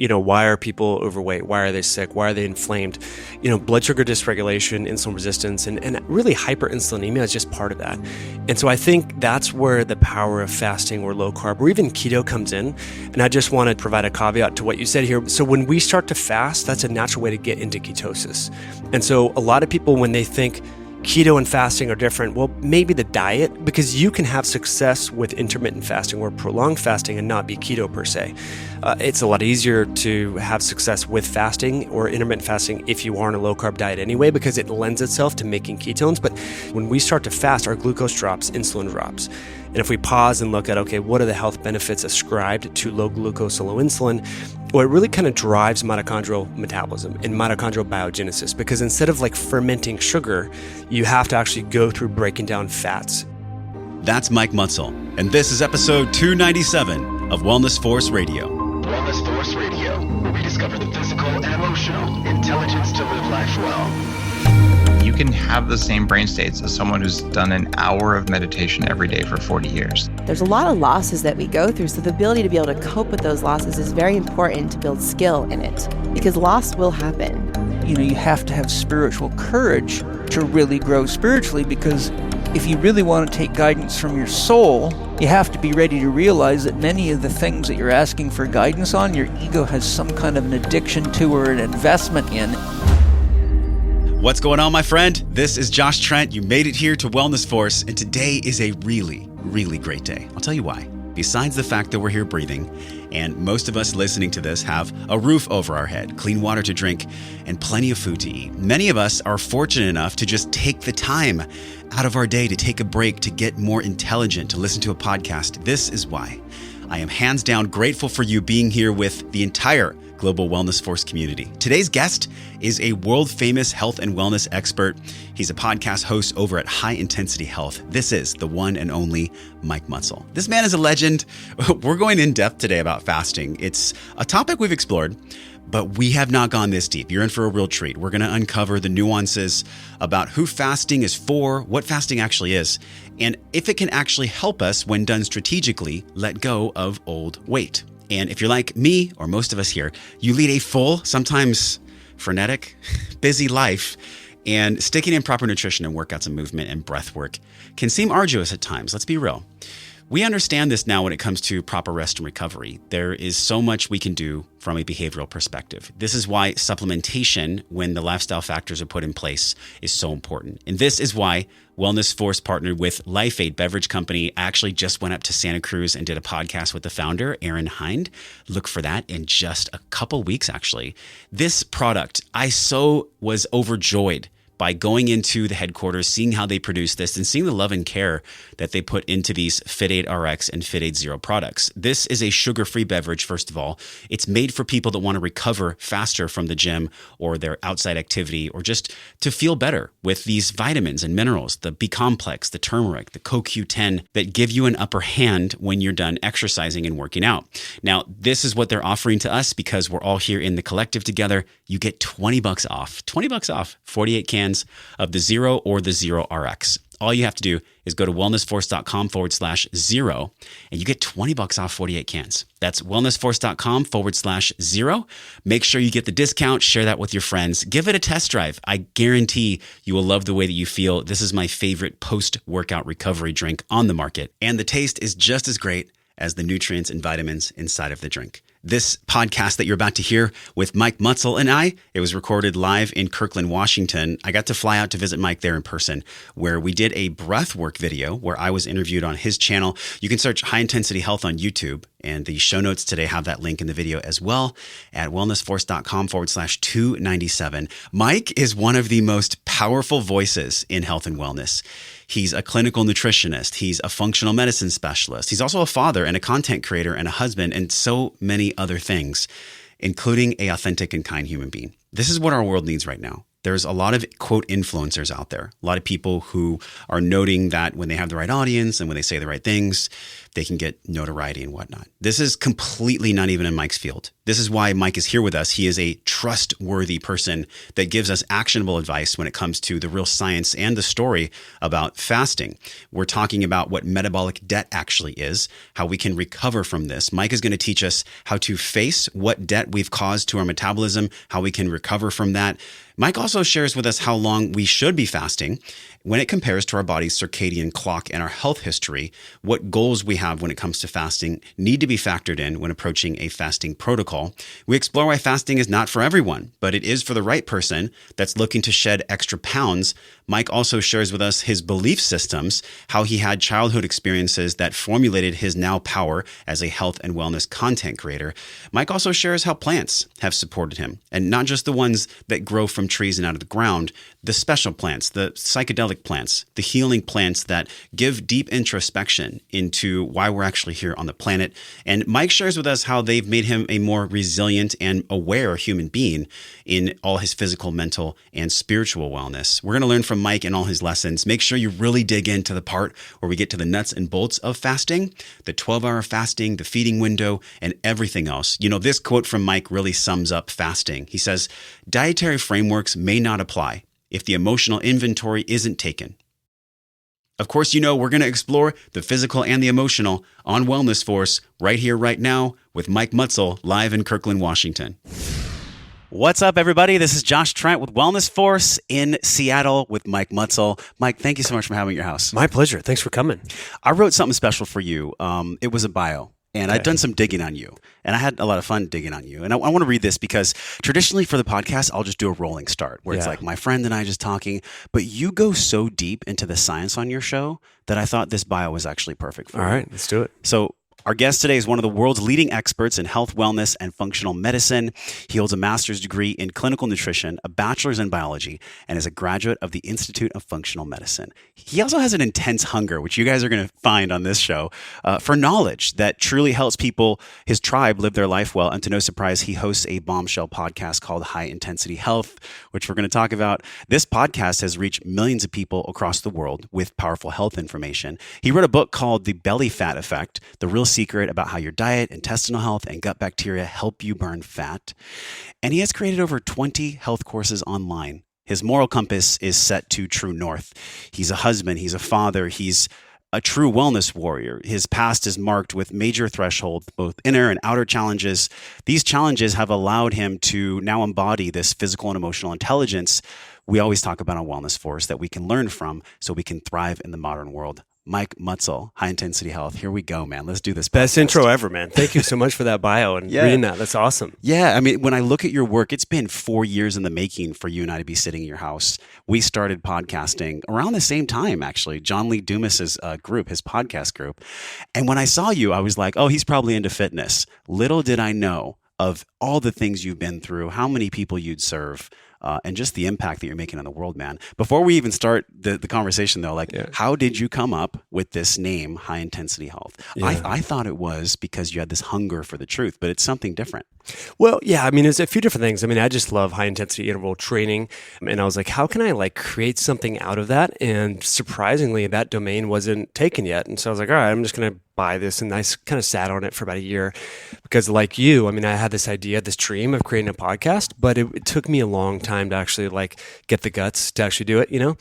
why are people overweight? Why are they sick? Why are they inflamed? Blood sugar dysregulation, insulin resistance, and really hyperinsulinemia is just part of that. And so I think that's where the power of fasting or low carb or even keto comes in. And I just want to provide a caveat to what you said here. So when we start to fast, that's a natural way to get into ketosis. And so a lot of people, when they think keto and fasting are different, well, maybe the diet, because you can have success with intermittent fasting or prolonged fasting and not be keto per se. It's a lot easier to have success with fasting or intermittent fasting if you are on a low carb diet anyway, because it lends itself to making ketones. But when we start to fast, our glucose drops, insulin drops. And if we pause and look at, okay, what are the health benefits ascribed to low glucose and low insulin? Well, it really kind of drives mitochondrial metabolism and mitochondrial biogenesis, because instead of like fermenting sugar, you have to actually go through breaking down fats. That's Mike Mutzel, and this is episode 297 of Wellness Force Radio. Wellness Force Radio, where we discover the physical and emotional intelligence to live life well. You can have the same brain states as someone who's done an hour of meditation every day for 40 years. There's a lot of losses that we go through, so the ability to be able to cope with those losses is very important to build skill in it, because loss will happen. You have to have spiritual courage to really grow spiritually, because if you really want to take guidance from your soul, you have to be ready to realize that many of the things that you're asking for guidance on, your ego has some kind of an addiction to or an investment in. What's going on, my friend? This is Josh Trent. You made it here to Wellness Force, and today is a really, really great day. I'll tell you why. Besides the fact that we're here breathing, and most of us listening to this have a roof over our head, clean water to drink, and plenty of food to eat. Many of us are fortunate enough to just take the time out of our day to take a break, to get more intelligent, to listen to a podcast. This is why I am hands down grateful for you being here with the entire Global Wellness Force community. Today's guest is a world-famous health and wellness expert. He's a podcast host over at High Intensity Health. This is the one and only Mike Mutzel. This man is a legend. We're going in depth today about fasting. It's a topic we've explored, but we have not gone this deep. You're in for a real treat. We're going to uncover the nuances about who fasting is for, what fasting actually is, and if it can actually help us, when done strategically, let go of old weight. And if you're like me, or most of us here, you lead a full, sometimes frenetic, busy life, and sticking in proper nutrition and workouts and movement and breath work can seem arduous at times. Let's be real. We understand this now when it comes to proper rest and recovery. There is so much we can do from a behavioral perspective. This is why supplementation, when the lifestyle factors are put in place, is so important. And this is why Wellness Force partnered with LifeAid Beverage Company. I actually just went up to Santa Cruz and did a podcast with the founder, Aaron Hind. Look for that in just a couple weeks, actually. This product, I so was overjoyed by going into the headquarters, seeing how they produce this, and seeing the love and care that they put into these Fit8 RX and Fit8 Zero products. This is a sugar-free beverage, first of all. It's made for people that want to recover faster from the gym or their outside activity, or just to feel better with these vitamins and minerals, the B-complex, the turmeric, the CoQ10, that give you an upper hand when you're done exercising and working out. Now, this is what they're offering to us because we're all here in the collective together. You get $20 off, 48 cans of the Zero or the Zero RX. All you have to do is go to wellnessforce.com/zero and you get $20 off 48 cans. That's wellnessforce.com/zero. Make sure you get the discount, share that with your friends. Give it a test drive. I guarantee you will love the way that you feel. This is my favorite post-workout recovery drink on the market. And the taste is just as great as the nutrients and vitamins inside of the drink. This podcast that you're about to hear with Mike Mutzel and I, it was recorded live in Kirkland, Washington. I got to fly out to visit Mike there in person, where we did a breathwork video where I was interviewed on his channel. You can search High Intensity Health on YouTube, and the show notes today have that link in the video as well at wellnessforce.com/297. Mike is one of the most powerful voices in health and wellness. He's a clinical nutritionist. He's a functional medicine specialist. He's also a father and a content creator and a husband and so many other things, including an authentic and kind human being. This is what our world needs right now. There's a lot of, quote, influencers out there, a lot of people who are noting that when they have the right audience and when they say the right things, they can get notoriety and whatnot. This is completely not even in Mike's field. This is why Mike is here with us. He is a trustworthy person that gives us actionable advice when it comes to the real science and the story about fasting. We're talking about what metabolic debt actually is, how we can recover from this. Mike is going to teach us how to face what debt we've caused to our metabolism, how we can recover from that. Mike also shares with us how long we should be fasting when it compares to our body's circadian clock and our health history. What goals we have when it comes to fasting need to be factored in when approaching a fasting protocol. We explore why fasting is not for everyone, but it is for the right person that's looking to shed extra pounds. Mike also shares with us his belief systems, how he had childhood experiences that formulated his now power as a health and wellness content creator. Mike also shares how plants have supported him, and not just the ones that grow from trees and out of the ground, the special plants, the psychedelic plants, the healing plants that give deep introspection into why we're actually here on the planet. And Mike shares with us how they've made him a more resilient and aware human being in all his physical, mental, and spiritual wellness. We're going to learn from Mike and all his lessons. Make sure you really dig into the part where we get to the nuts and bolts of fasting, the 12-hour fasting, the feeding window, and everything else. You know, this quote from Mike really sums up fasting. He says, "Dietary frameworks may not apply if the emotional inventory isn't taken." Of course, you know, we're going to explore the physical and the emotional on Wellness Force right here, right now with Mike Mutzel live in Kirkland, Washington. What's up, everybody? This is Josh Trent with Wellness Force in Seattle with Mike Mutzel. Mike, thank you so much for having me at your house. My pleasure. Thanks for coming. I wrote something special for you. It was a bio. And Okay. I'd done some digging on you, and I had a lot of fun digging on you. And I want to read this because traditionally for the podcast, I'll just do a rolling start where it's Yeah. like my friend and I just talking. But you go so deep into the science on your show that I thought this bio was actually perfect for All you. right, let's do it. So our guest today is one of the world's leading experts in health, wellness, and functional medicine. He holds a master's degree in clinical nutrition, a bachelor's in biology, and is a graduate of the Institute of Functional Medicine. He also has an intense hunger, which you guys are going to find on this show, for knowledge that truly helps people, his tribe, live their life well. And to no surprise, he hosts a bombshell podcast called High Intensity Health, which we're going to talk about. This podcast has reached millions of people across the world with powerful health information. He wrote a book called The Belly Fat Effect, the real secret about how your diet, intestinal health, and gut bacteria help you burn fat. And he has created over 20 health courses online. His moral compass is set to true north. He's a husband, he's a father, he's a true wellness warrior. His past is marked with major thresholds, both inner and outer challenges. These challenges have allowed him to now embody this physical and emotional intelligence we always talk about on Wellness Force that we can learn from so we can thrive in the modern world. Mike Mutzel, High Intensity Health. Here we go, man. Let's do this. Best podcast. intro ever, man. Thank you so much for that bio and Yeah. reading that. That's awesome. Yeah, I mean, when I look at your work, it's been 4 years in the making for you and I to be sitting in your house. We started podcasting around the same time, actually. John Lee Dumas's group, his podcast group. And when I saw you, I was like, oh, he's probably into fitness. Little did I know of all the things you've been through, how many people you'd serve, and just the impact that you're making on the world, man. Before we even start the conversation, though, like, how did you come up with this name, High Intensity Health? Yeah. I thought it was because you had this hunger for the truth, but it's something different. Well, yeah, I mean, there's a few different things. I mean, I just love high intensity interval training. And I was like, how can I like create something out of that? And surprisingly, that domain wasn't taken yet. And so I was like, all right, I'm just going to buy this. And I kind of sat on it for about a year because like you, I mean, I had this idea, this dream of creating a podcast, but it took me a long time to actually like get the guts to actually do it, you know?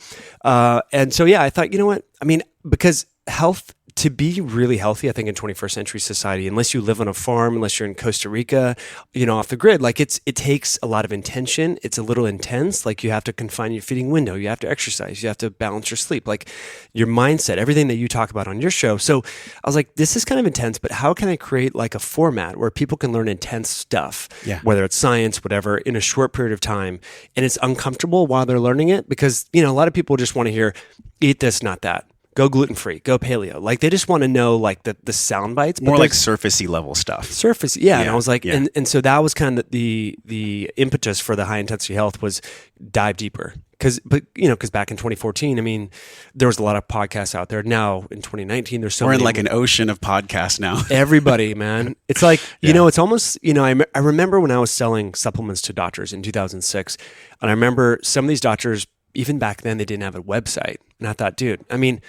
And so, yeah, I thought, you know what? I mean, because health, to be really healthy, I think in 21st century society, unless you live on a farm, unless you're in Costa Rica, you know, off the grid, like it takes a lot of intention. It's a little intense. Like you have to confine your feeding window. You have to exercise. You have to balance your sleep, like your mindset, everything that you talk about on your show. So I was like, this is kind of intense, but how can I create like a format where people can learn intense stuff, whether it's science, whatever, in a short period of time. And it's uncomfortable while they're learning it because, you know, a lot of people just want to hear, eat this, not that. Go gluten-free, go paleo. Like they just want to know like the sound bites. More like surfacey level stuff. Surface, yeah. And I was like, and so that was kind of the impetus for the High Intensity Health was dive deeper. Because back in 2014, I mean, there was a lot of podcasts out there. Now in 2019, there's so We're many. in like an ocean of podcasts now. Everybody, man. It's like, you know, it's almost, you know, I remember when I was selling supplements to doctors in 2006, and I remember some of these doctors, even back then, they didn't have a website. And I thought, dude, I mean,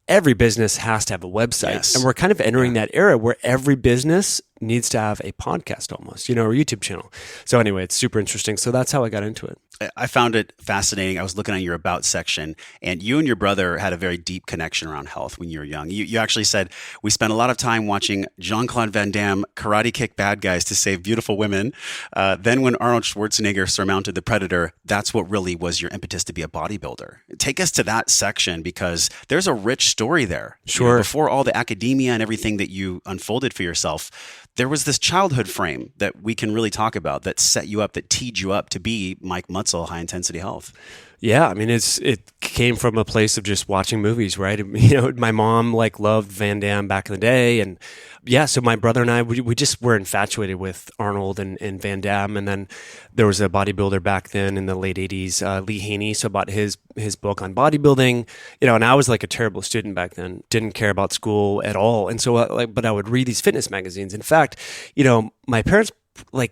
every business has to have a website. Yes. And we're kind of entering that era where every business needs to have a podcast almost, or YouTube channel. So anyway, it's super interesting. So that's how I got into it. I found it fascinating. I was looking at your About section, and you and your brother had a very deep connection around health when you were young. You actually said, we spent a lot of time watching Jean-Claude Van Damme karate kick bad guys to save beautiful women. Then when Arnold Schwarzenegger surmounted the Predator, that's what really was your impetus to be a bodybuilder. Take us to that section, because there's a rich story there. Sure. Before all the academia and everything that you unfolded for yourself, there was this childhood frame that we can really talk about that set you up, that teed you up to be Mike Mutzel, High Intensity Health. Yeah, I mean, it came from a place of just watching movies, right? My mom loved Van Damme back in the day, and yeah, so my brother and I, we just were infatuated with Arnold and Van Damme, and then there was a bodybuilder back then in the late '80s, Lee Haney. So I bought his book on bodybuilding, and I was like a terrible student back then, didn't care about school at all, and so but I would read these fitness magazines. In fact, my parents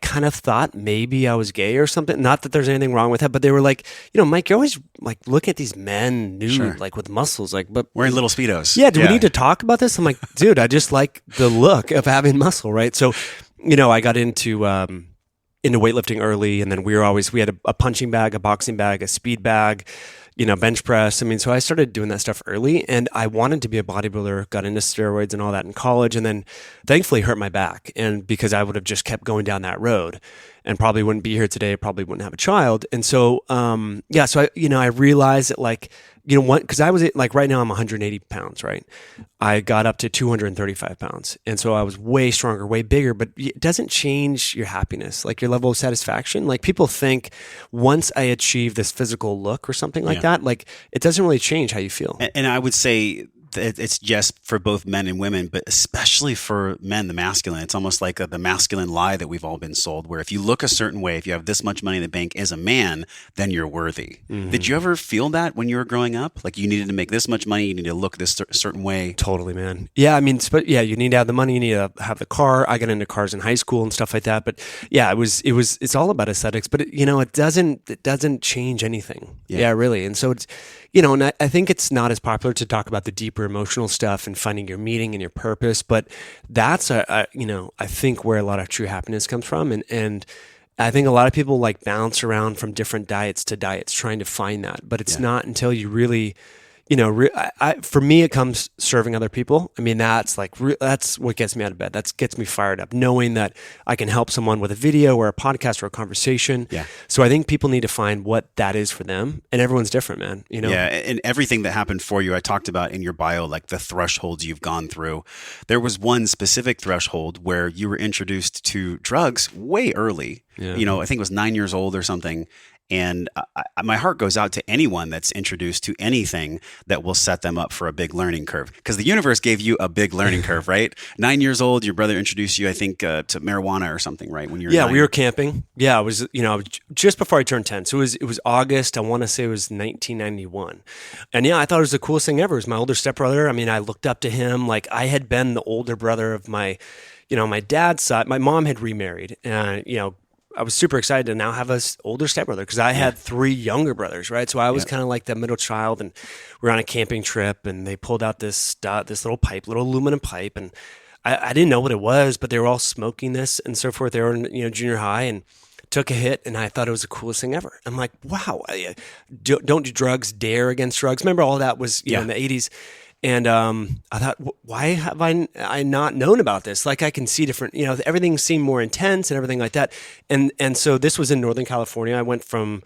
kind of thought maybe I was gay or something. Not that there's anything wrong with that, but they were like, Mike, you're always look at these men nude, Sure. with muscles, but Wearing little Speedos. Yeah, do we need to talk about this? I'm like, dude, I just like the look of having muscle, right? So, I got into weightlifting early, and then we had a punching bag, a boxing bag, a speed bag, bench press. I mean, so I started doing that stuff early, and I wanted to be a bodybuilder, got into steroids and all that in college, and then thankfully hurt my back. And because I would have just kept going down that road and probably wouldn't be here today, probably wouldn't have a child. And so, so I realized that because I was right now I'm 180 pounds, right? I got up to 235 pounds. And so I was way stronger, way bigger, but it doesn't change your happiness, your level of satisfaction. People think once I achieve this physical look or something like that, it doesn't really change how you feel. And I would say it's just for both men and women, but especially for men, the masculine. It's almost like the masculine lie that we've all been sold, where if you look a certain way, if you have this much money in the bank as a man, then you're worthy. Mm-hmm. Did you ever feel that when you were growing up? You needed to make this much money, you need to look this certain way? Totally, man. Yeah, I mean, you need to have the money, you need to have the car. I got into cars in high school and stuff like that. But yeah, it's all about aesthetics, but it doesn't change anything. Yeah, really. And so it's, and I think it's not as popular to talk about the deeper emotional stuff and finding your meaning and your purpose, but that's I think where a lot of true happiness comes from, and I think a lot of people bounce around from different diets to diets trying to find that, but it's not until you really for me, it comes serving other people. I mean, that's that's what gets me out of bed. That gets me fired up, knowing that I can help someone with a video or a podcast or a conversation. Yeah. So I think people need to find what that is for them, and everyone's different, man. Yeah, and everything that happened for you, I talked about in your bio, the thresholds you've gone through. There was one specific threshold where you were introduced to drugs way early. Yeah. I think it was 9 years old or something. And my heart goes out to anyone that's introduced to anything that will set them up for a big learning curve. Because the universe gave you a big learning curve, right? 9 years old, your brother introduced you, I think, to marijuana or something, right? When you were 9. We were camping. Yeah, it was, just before I turned 10. So it was August. I want to say it was 1991. And yeah, I thought it was the coolest thing ever. It was my older stepbrother. I mean, I looked up to him. I had been the older brother of my dad's side. My mom had remarried, and I was super excited to now have an older stepbrother, because I had 3 younger brothers, right? So I was kind of like the middle child, and we were on a camping trip, and they pulled out this little aluminum pipe, and I didn't know what it was, but they were all smoking this and so forth. They were in junior high, and took a hit, and I thought it was the coolest thing ever. I'm like, wow, don't do drugs, dare against drugs. Remember, all that was in the 80s. And I thought, why have I not known about this? I can see different, everything seemed more intense and everything like that. And so this was in Northern California. I went from,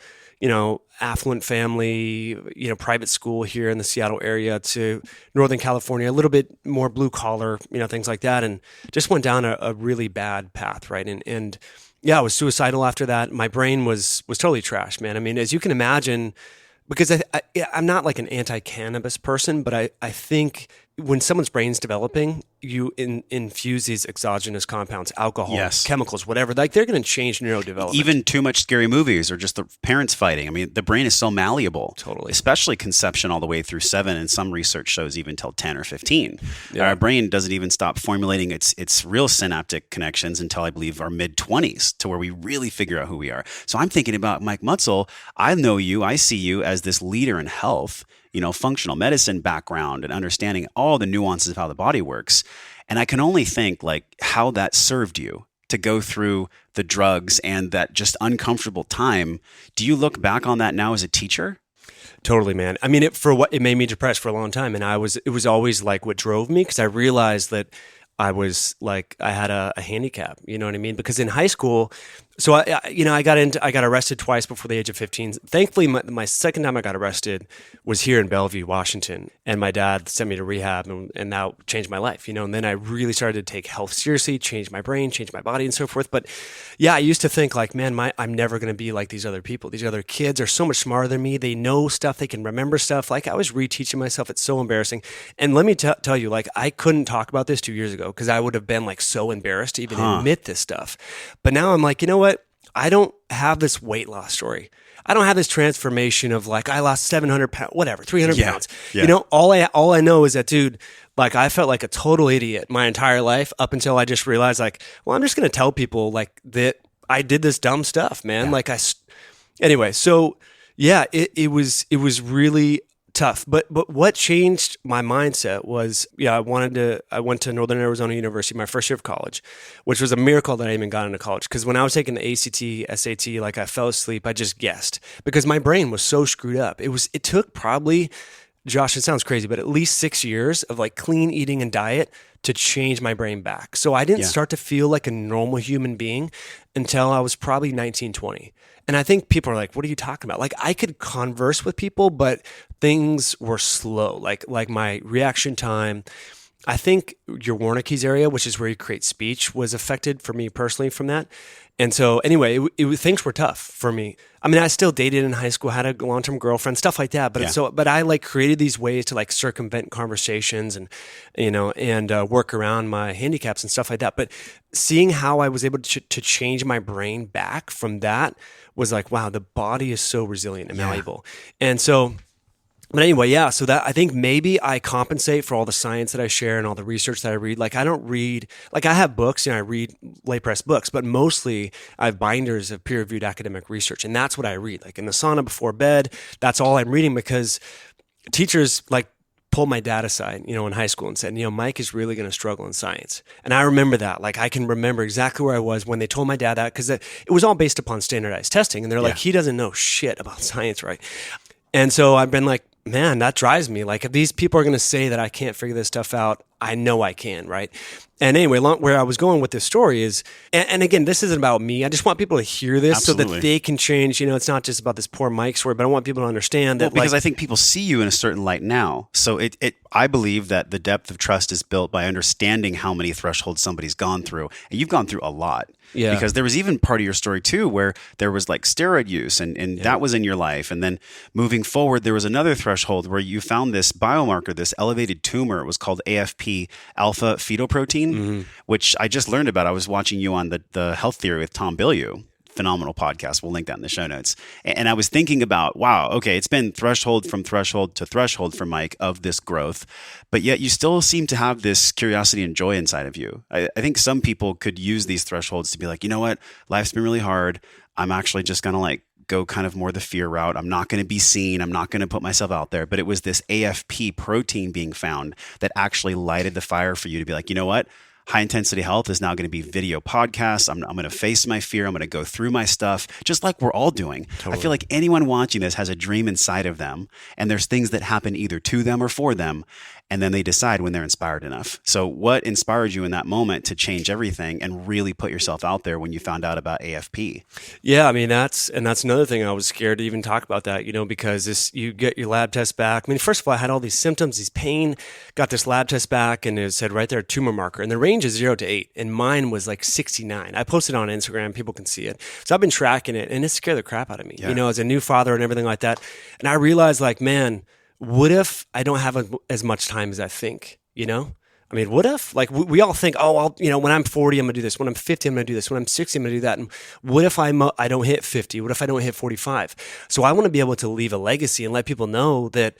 affluent family, private school here in the Seattle area, to Northern California, a little bit more blue collar, things like that. And just went down a really bad path, right? And I was suicidal after that. My brain was totally trashed, man. I mean, as you can imagine, because I'm not an anti-cannabis person, but I think when someone's brain's developing, you infuse these exogenous compounds, alcohol, chemicals, whatever, they're going to change neurodevelopment. Even too much scary movies, or just the parents fighting. I mean, the brain is so malleable. Totally. Especially conception all the way through 7, and some research shows even till 10 or 15. Yeah. Our brain doesn't even stop formulating its real synaptic connections until, I believe, our mid-20s, to where we really figure out who we are. So I'm thinking about Mike Mutzel. I know you, I see you as this leader in health. functional medicine background and understanding all the nuances of how the body works. And I can only think like how that served you to go through the drugs and that just uncomfortable time. Do you look back on that now as a teacher? Totally, man. I mean, it made me depressed for a long time, and it was always like what drove me, because I realized that I had a handicap, you know what I mean? Because in high school, so I got arrested twice before the age of 15. Thankfully, my second time I got arrested was here in Bellevue, Washington, and my dad sent me to rehab, and that changed my life, And then I really started to take health seriously, change my brain, change my body, and so forth. But yeah, I used to think like, man, I'm never going to be like these other people. These other kids are so much smarter than me. They know stuff. They can remember stuff. Like I was reteaching myself. It's so embarrassing. And let me tell you, like I couldn't talk about this 2 years ago because I would have been like so embarrassed to even admit this stuff. But now I'm like, you know what? I don't have this weight loss story. I don't have this transformation of like, I lost 700 pounds, whatever, 300 pounds. Yeah. All I know is that, dude, like I felt like a total idiot my entire life up until I just realized like, well, I'm just going to tell people like that I did this dumb stuff, man. Yeah. Anyway, so yeah, it was really tough. But what changed my mindset was, I went to Northern Arizona University my first year of college, which was a miracle that I even got into college. Because when I was taking the ACT, SAT, like I fell asleep, I just guessed because my brain was so screwed up. It took probably, Josh, it sounds crazy, but at least 6 years of like clean eating and diet to change my brain back. So I didn't start to feel like a normal human being until I was probably 19, 20. And I think people are like, what are you talking about? Like I could converse with people, but things were slow. Like my reaction time, I think your Wernicke's area, which is where you create speech, was affected for me personally from that. And so anyway, things were tough for me. I mean, I still dated in high school, had a long-term girlfriend, stuff like that. But I like created these ways to like circumvent conversations and, work around my handicaps and stuff like that. But seeing how I was able to change my brain back from that was like, wow, the body is so resilient and malleable. And so, but anyway, yeah, so that I think maybe I compensate for all the science that I share and all the research that I read. Like I don't read, like I have books and I read lay press books, but mostly I have binders of peer-reviewed academic research. And that's what I read. Like in the sauna before bed, that's all I'm reading because teachers like pulled my dad aside, in high school and said, Mike is really going to struggle in science. And I remember that. Like I can remember exactly where I was when they told my dad that because it was all based upon standardized testing. And they're like, he doesn't know shit about science, right? And so I've been like, man, that drives me. Like if these people are going to say that I can't figure this stuff out, I know I can, right? And anyway, where I was going with this story is, and again, this isn't about me. I just want people to hear this so that they can change. It's not just about this poor Mike story, but I want people to understand that. Because I think people see you in a certain light now. So I believe that the depth of trust is built by understanding how many thresholds somebody's gone through. And you've gone through a lot. Yeah. Because there was even part of your story too, where there was like steroid use and that was in your life. And then moving forward, there was another threshold where you found this biomarker, this elevated tumor. It was called AFP, alpha fetoprotein, which I just learned about. I was watching you on the Health Theory with Tom BILYEU. Phenomenal podcast. We'll link that in the show notes. And I was thinking about, wow, okay, it's been threshold from threshold to threshold for Mike of this growth, but yet you still seem to have this curiosity and joy inside of you. I think some people could use these thresholds to be like, you know what, life's been really hard. I'm actually just going to like go kind of more the fear route. I'm not going to be seen. I'm not going to put myself out there. But it was this AFP protein being found that actually lighted the fire for you to be like, you know what? High Intensity Health is now going to be video podcasts. I'm going to face my fear. I'm going to go through my stuff, just like we're all doing. Totally. I feel like anyone watching this has a dream inside of them, and there's things that happen either to them or for them, and then they decide when they're inspired enough. So what inspired you in that moment to change everything and really put yourself out there when you found out about AFP? Yeah, I mean, that's another thing. I was scared to even talk about that, because you get your lab test back. I mean, first of all, I had all these symptoms, these pain, got this lab test back, and it said right there, tumor marker. And the range is 0 to 8, and mine was like 69. I posted it on Instagram. People can see it. So I've been tracking it, and it scared the crap out of me, as a new father and everything like that. And I realized like, man, what if I don't have as much time as I think, I mean, what if, like, we all think, when I'm 40, I'm going to do this. When I'm 50, I'm going to do this. When I'm 60, I'm going to do that. And what if I don't hit 50? What if I don't hit 45? So I want to be able to leave a legacy and let people know that,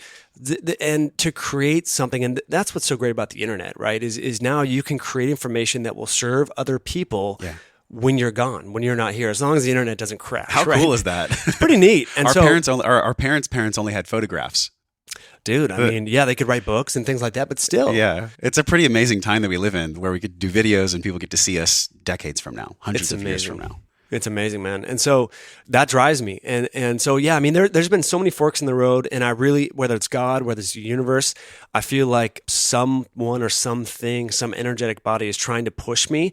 and to create something. And that's what's so great about the internet, right? Is now you can create information that will serve other people. Yeah. When you're gone, when you're not here, as long as the internet doesn't crash. How cool is that? It's pretty neat. And our parents' parents only had photographs. Dude, I mean, yeah, they could write books and things like that, but still. Yeah. It's a pretty amazing time that we live in where we could do videos and people get to see us decades from now, hundreds of years from now. It's amazing, man. And so that drives me. And so, yeah, I mean, there's been so many forks in the road, and I really, whether it's God, whether it's the universe, I feel like someone or something, some energetic body is trying to push me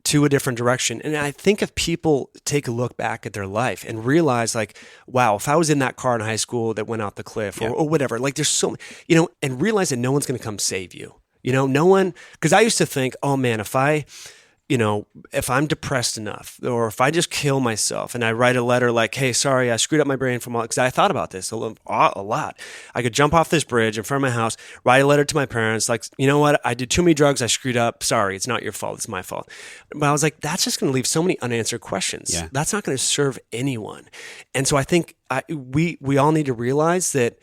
to a different direction. And I think if people take a look back at their life and realize like, wow, if I was in that car in high school that went off the cliff or whatever, like there's so, and realize that no one's going to come save you. No one, because I used to think, oh man, if I'm depressed enough, or if I just kill myself and I write a letter like, hey, sorry, I screwed up my brain because I thought about this a lot. I could jump off this bridge in front of my house, write a letter to my parents, like, you know what? I did too many drugs. I screwed up. Sorry, it's not your fault. It's my fault. But I was like, that's just going to leave so many unanswered questions. Yeah. That's not going to serve anyone. And so I think we all need to realize that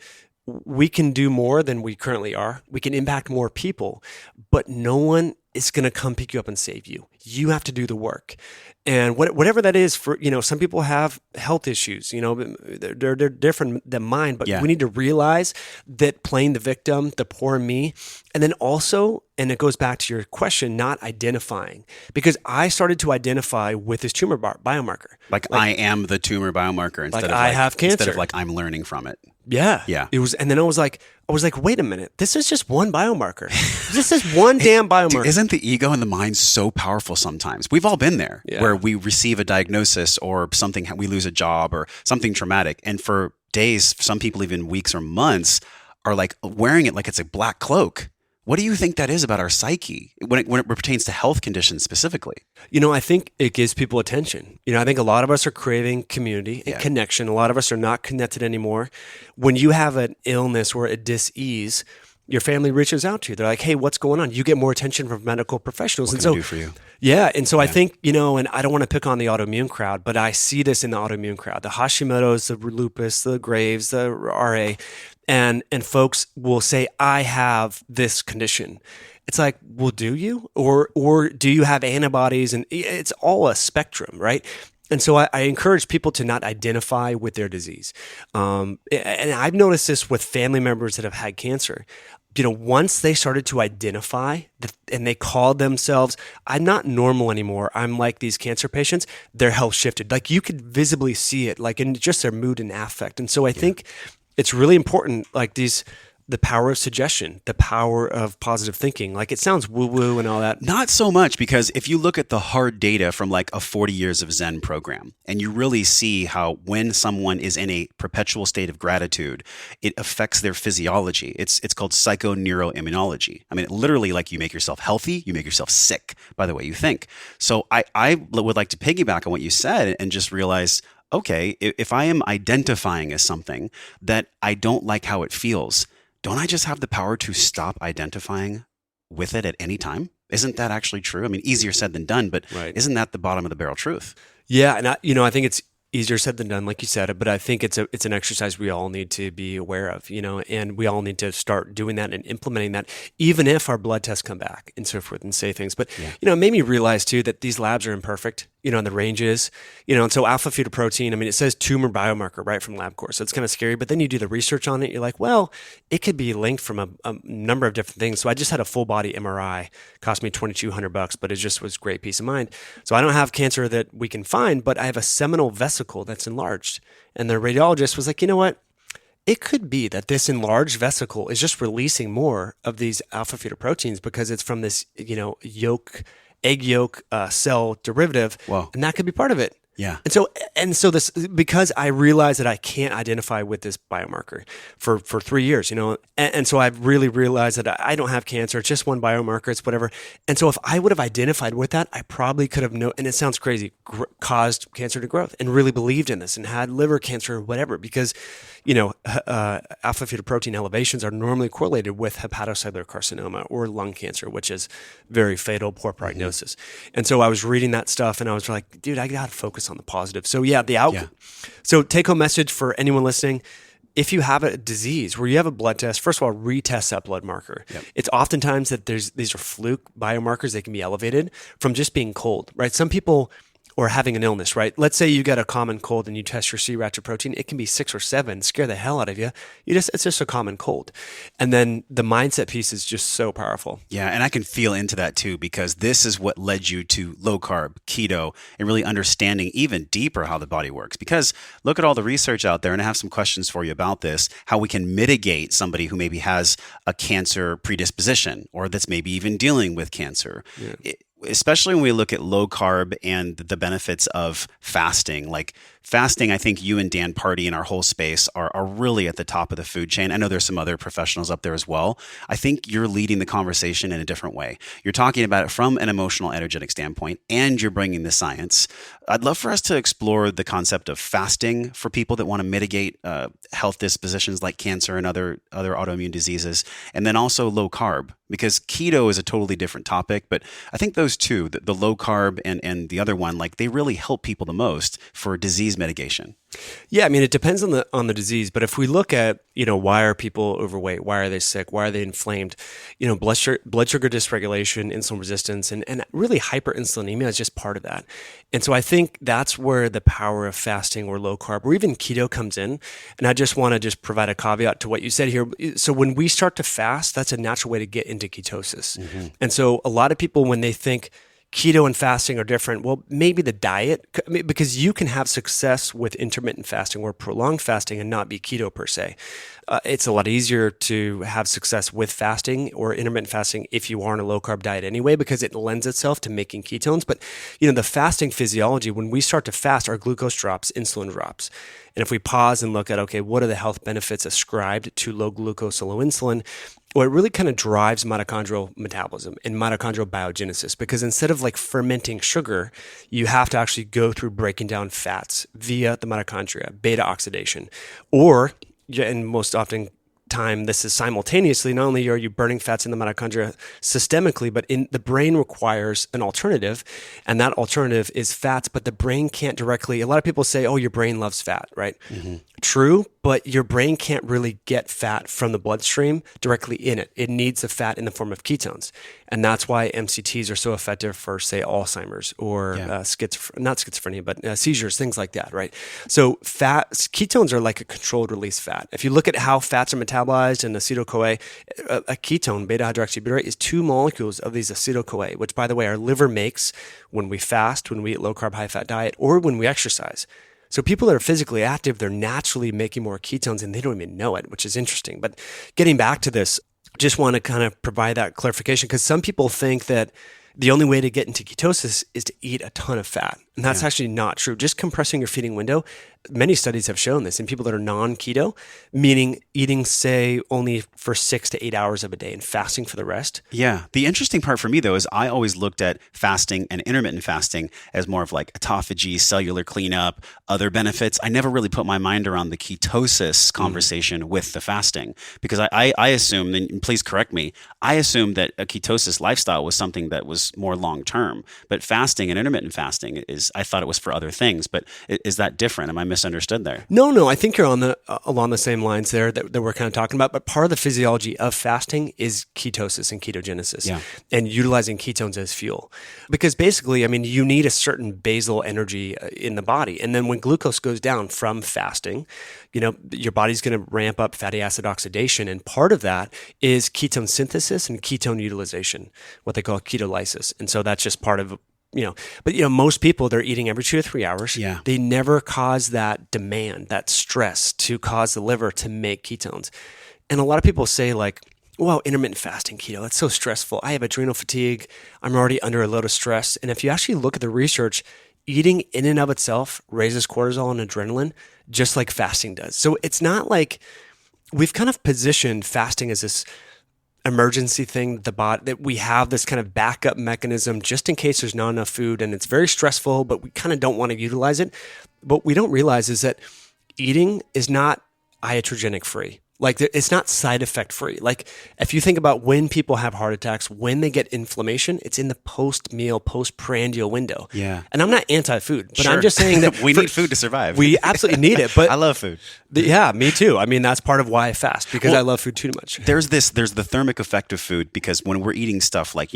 we can do more than we currently are. We can impact more people, but no one is going to come pick you up and save you. You have to do the work. And whatever that is for, some people have health issues, they're different than mine, but we need to realize that playing the victim, the poor me, and then also, and it goes back to your question, not identifying, because I started to identify with this tumor biomarker. Like I am the tumor biomarker instead of I have cancer. Instead of like I'm learning from it. Yeah. Yeah. It was, and then I was like, wait a minute, this is just one biomarker. This is one damn biomarker. Dude, isn't the ego and the mind so powerful sometimes? We've all been there where we receive a diagnosis or something, we lose a job or something traumatic. And for days, some people even weeks or months are like wearing it like it's a black cloak. What do you think that is about our psyche when it pertains to health conditions specifically? I think it gives people attention. I think a lot of us are craving community and connection. A lot of us are not connected anymore. When you have an illness or a dis-ease, your family reaches out to you. They're like, hey, what's going on? You get more attention from medical professionals. What can I do for you? Yeah. And so I think, and I don't want to pick on the autoimmune crowd, but I see this in the autoimmune crowd, the Hashimoto's, the lupus, the Graves, the RA. And folks will say, I have this condition. It's like, well, do you? Or do you have antibodies? And it's all a spectrum, right? And so I encourage people to not identify with their disease. And I've noticed this with family members that have had cancer. Once they started to identify and they called themselves, I'm not normal anymore, I'm like these cancer patients, their health shifted. Like you could visibly see it, like in just their mood and affect. And so I think it's really important, like the power of suggestion, the power of positive thinking. Like it sounds woo-woo and all that. Not so much, because if you look at the hard data from like a 40 years of Zen program, and you really see how when someone is in a perpetual state of gratitude, it affects their physiology. It's called psychoneuroimmunology. I mean, literally, like you make yourself healthy, you make yourself sick by the way you think. So I would like to piggyback on what you said and just realize, okay, if I am identifying as something that I don't like how it feels, don't I just have the power to stop identifying with it at any time? Isn't that actually true? I mean, easier said than done, but Isn't that the bottom of the barrel truth? Yeah, and I think it's easier said than done, like you said, but I think it's an exercise we all need to be aware of, and we all need to start doing that and implementing that, even if our blood tests come back and so forth and say things. But, it made me realize too that these labs are imperfect, and the ranges, and so alpha-fetoprotein, I mean, it says tumor biomarker, right, from LabCorp. So it's kind of scary, but then you do the research on it. You're like, well, it could be linked from a number of different things. So I just had a full body MRI, cost me $2,200, but it just was great peace of mind. So I don't have cancer that we can find, but I have a seminal vesicle that's enlarged. And the radiologist was like, you know what? It could be that this enlarged vesicle is just releasing more of these alpha-fetoproteins because it's from this, egg yolk cell derivative. Wow. And that could be part of it. Yeah. And so this, because I realized that I can't identify with this biomarker for 3 years, and so I've really realized that I don't have cancer. It's just one biomarker. It's whatever. And so if I would have identified with that, I probably could have and it sounds crazy, caused cancer to growth and really believed in this and had liver cancer or whatever, because, alpha-fetoprotein elevations are normally correlated with hepatocellular carcinoma or lung cancer, which is very fatal, poor prognosis. And so I was reading that stuff and I was like, dude, I got to focus on the positive. So So take home message for anyone listening. If you have a disease where you have a blood test, first of all, retest that blood marker. Yep. It's oftentimes that these are fluke biomarkers. They can be elevated from just being cold, right? Some people or having an illness, right? Let's say you got a common cold and you test your C-reactive protein. It can be 6 or 7, scare the hell out of you. It's just a common cold. And then the mindset piece is just so powerful. Yeah, and I can feel into that too, because this is what led you to low carb, keto, and really understanding even deeper how the body works. Because look at all the research out there, and I have some questions for you about this, how we can mitigate somebody who maybe has a cancer predisposition or that's maybe even dealing with cancer. Yeah. Especially when we look at low carb and the benefits of fasting. Like fasting, I think you and Dan Party and our whole space are really at the top of the food chain. I know there's some other professionals up there as well. I think you're leading the conversation in a different way. You're talking about it from an emotional, energetic standpoint, and you're bringing the science. I'd love for us to explore the concept of fasting for people that want to mitigate health dispositions like cancer and other autoimmune diseases, and then also low carb, because keto is a totally different topic. But I think those two, the low carb and the other one, like they really help people the most for disease mitigation. Yeah, I mean, it depends on the disease, but if we look at, why are people overweight? Why are they sick? Why are they inflamed? Blood sugar dysregulation, insulin resistance, and really hyperinsulinemia is just part of that. And so I think that's where the power of fasting or low carb or even keto comes in. And I just want to provide a caveat to what you said here. So when we start to fast, that's a natural way to get into ketosis. Mm-hmm. And so a lot of people, when they think keto and fasting are different, well, maybe the diet, because you can have success with intermittent fasting or prolonged fasting and not be keto per se. It's a lot easier to have success with fasting or intermittent fasting if you are on a low carb diet anyway, because it lends itself to making ketones. But the fasting physiology, when we start to fast, our glucose drops, insulin drops. And if we pause and look at, okay, what are the health benefits ascribed to low glucose or low insulin? Well, it really kind of drives mitochondrial metabolism and mitochondrial biogenesis, because instead of like fermenting sugar, you have to actually go through breaking down fats via the mitochondria, beta oxidation, or, and most often time, this is simultaneously, not only are you burning fats in the mitochondria systemically, but in the brain requires an alternative, and that alternative is fats, but the brain can't directly, a lot of people say, oh, your brain loves fat, right? Mm-hmm. True, but your brain can't really get fat from the bloodstream directly in it. It needs the fat in the form of ketones. And that's why MCTs are so effective for, say, Alzheimer's or not schizophrenia, but seizures, things like that, right? So ketones are like a controlled release fat. If you look at how fats are metabolized in acetyl-CoA, a ketone, beta-hydroxybutyrate, is 2 molecules of these acetyl-CoA, which, by the way, our liver makes when we fast, when we eat low-carb, high-fat diet, or when we exercise. So people that are physically active, they're naturally making more ketones and they don't even know it, which is interesting. But getting back to this, just want to kind of provide that clarification, because some people think that the only way to get into ketosis is to eat a ton of fat. And that's actually not true. Just compressing your feeding window, many studies have shown this in people that are non-keto, meaning eating, say, only for 6 to 8 hours of a day and fasting for the rest. Yeah. The interesting part for me, though, is I always looked at fasting and intermittent fasting as more of like autophagy, cellular cleanup, other benefits. I never really put my mind around the ketosis conversation with the fasting, because I assumed, and please correct me, I assumed that a ketosis lifestyle was something that was more long-term. But fasting and intermittent fasting I thought it was for other things, but is that different? Am I misunderstood there? No, I think you're along the same lines there that we're kind of talking about, but part of the physiology of fasting is ketosis and ketogenesis and utilizing ketones as fuel. Because basically, I mean, you need a certain basal energy in the body. And then when glucose goes down from fasting, your body's going to ramp up fatty acid oxidation. And part of that is ketone synthesis and ketone utilization, what they call ketolysis. And so that's just part of but most people, they're eating every 2 to 3 hours. Yeah. They never cause that demand, that stress to cause the liver to make ketones. And a lot of people say like, well, intermittent fasting keto, that's so stressful. I have adrenal fatigue. I'm already under a load of stress. And if you actually look at the research, eating in and of itself raises cortisol and adrenaline, just like fasting does. So it's not like we've kind of positioned fasting as this emergency thing, that we have this kind of backup mechanism just in case there's not enough food and it's very stressful, but we kind of don't want to utilize it. What we don't realize is that eating is not iatrogenic free. Like it's not side effect free. Like if you think about when people have heart attacks, when they get inflammation, it's in the post-meal, postprandial window. Yeah. And I'm not anti-food, but Sure. I'm just saying that we need food to survive. We absolutely need it. But I love food. Yeah, me too. I mean, that's part of why I fast, because I love food too much. There's the thermic effect of food, because when we're eating stuff like,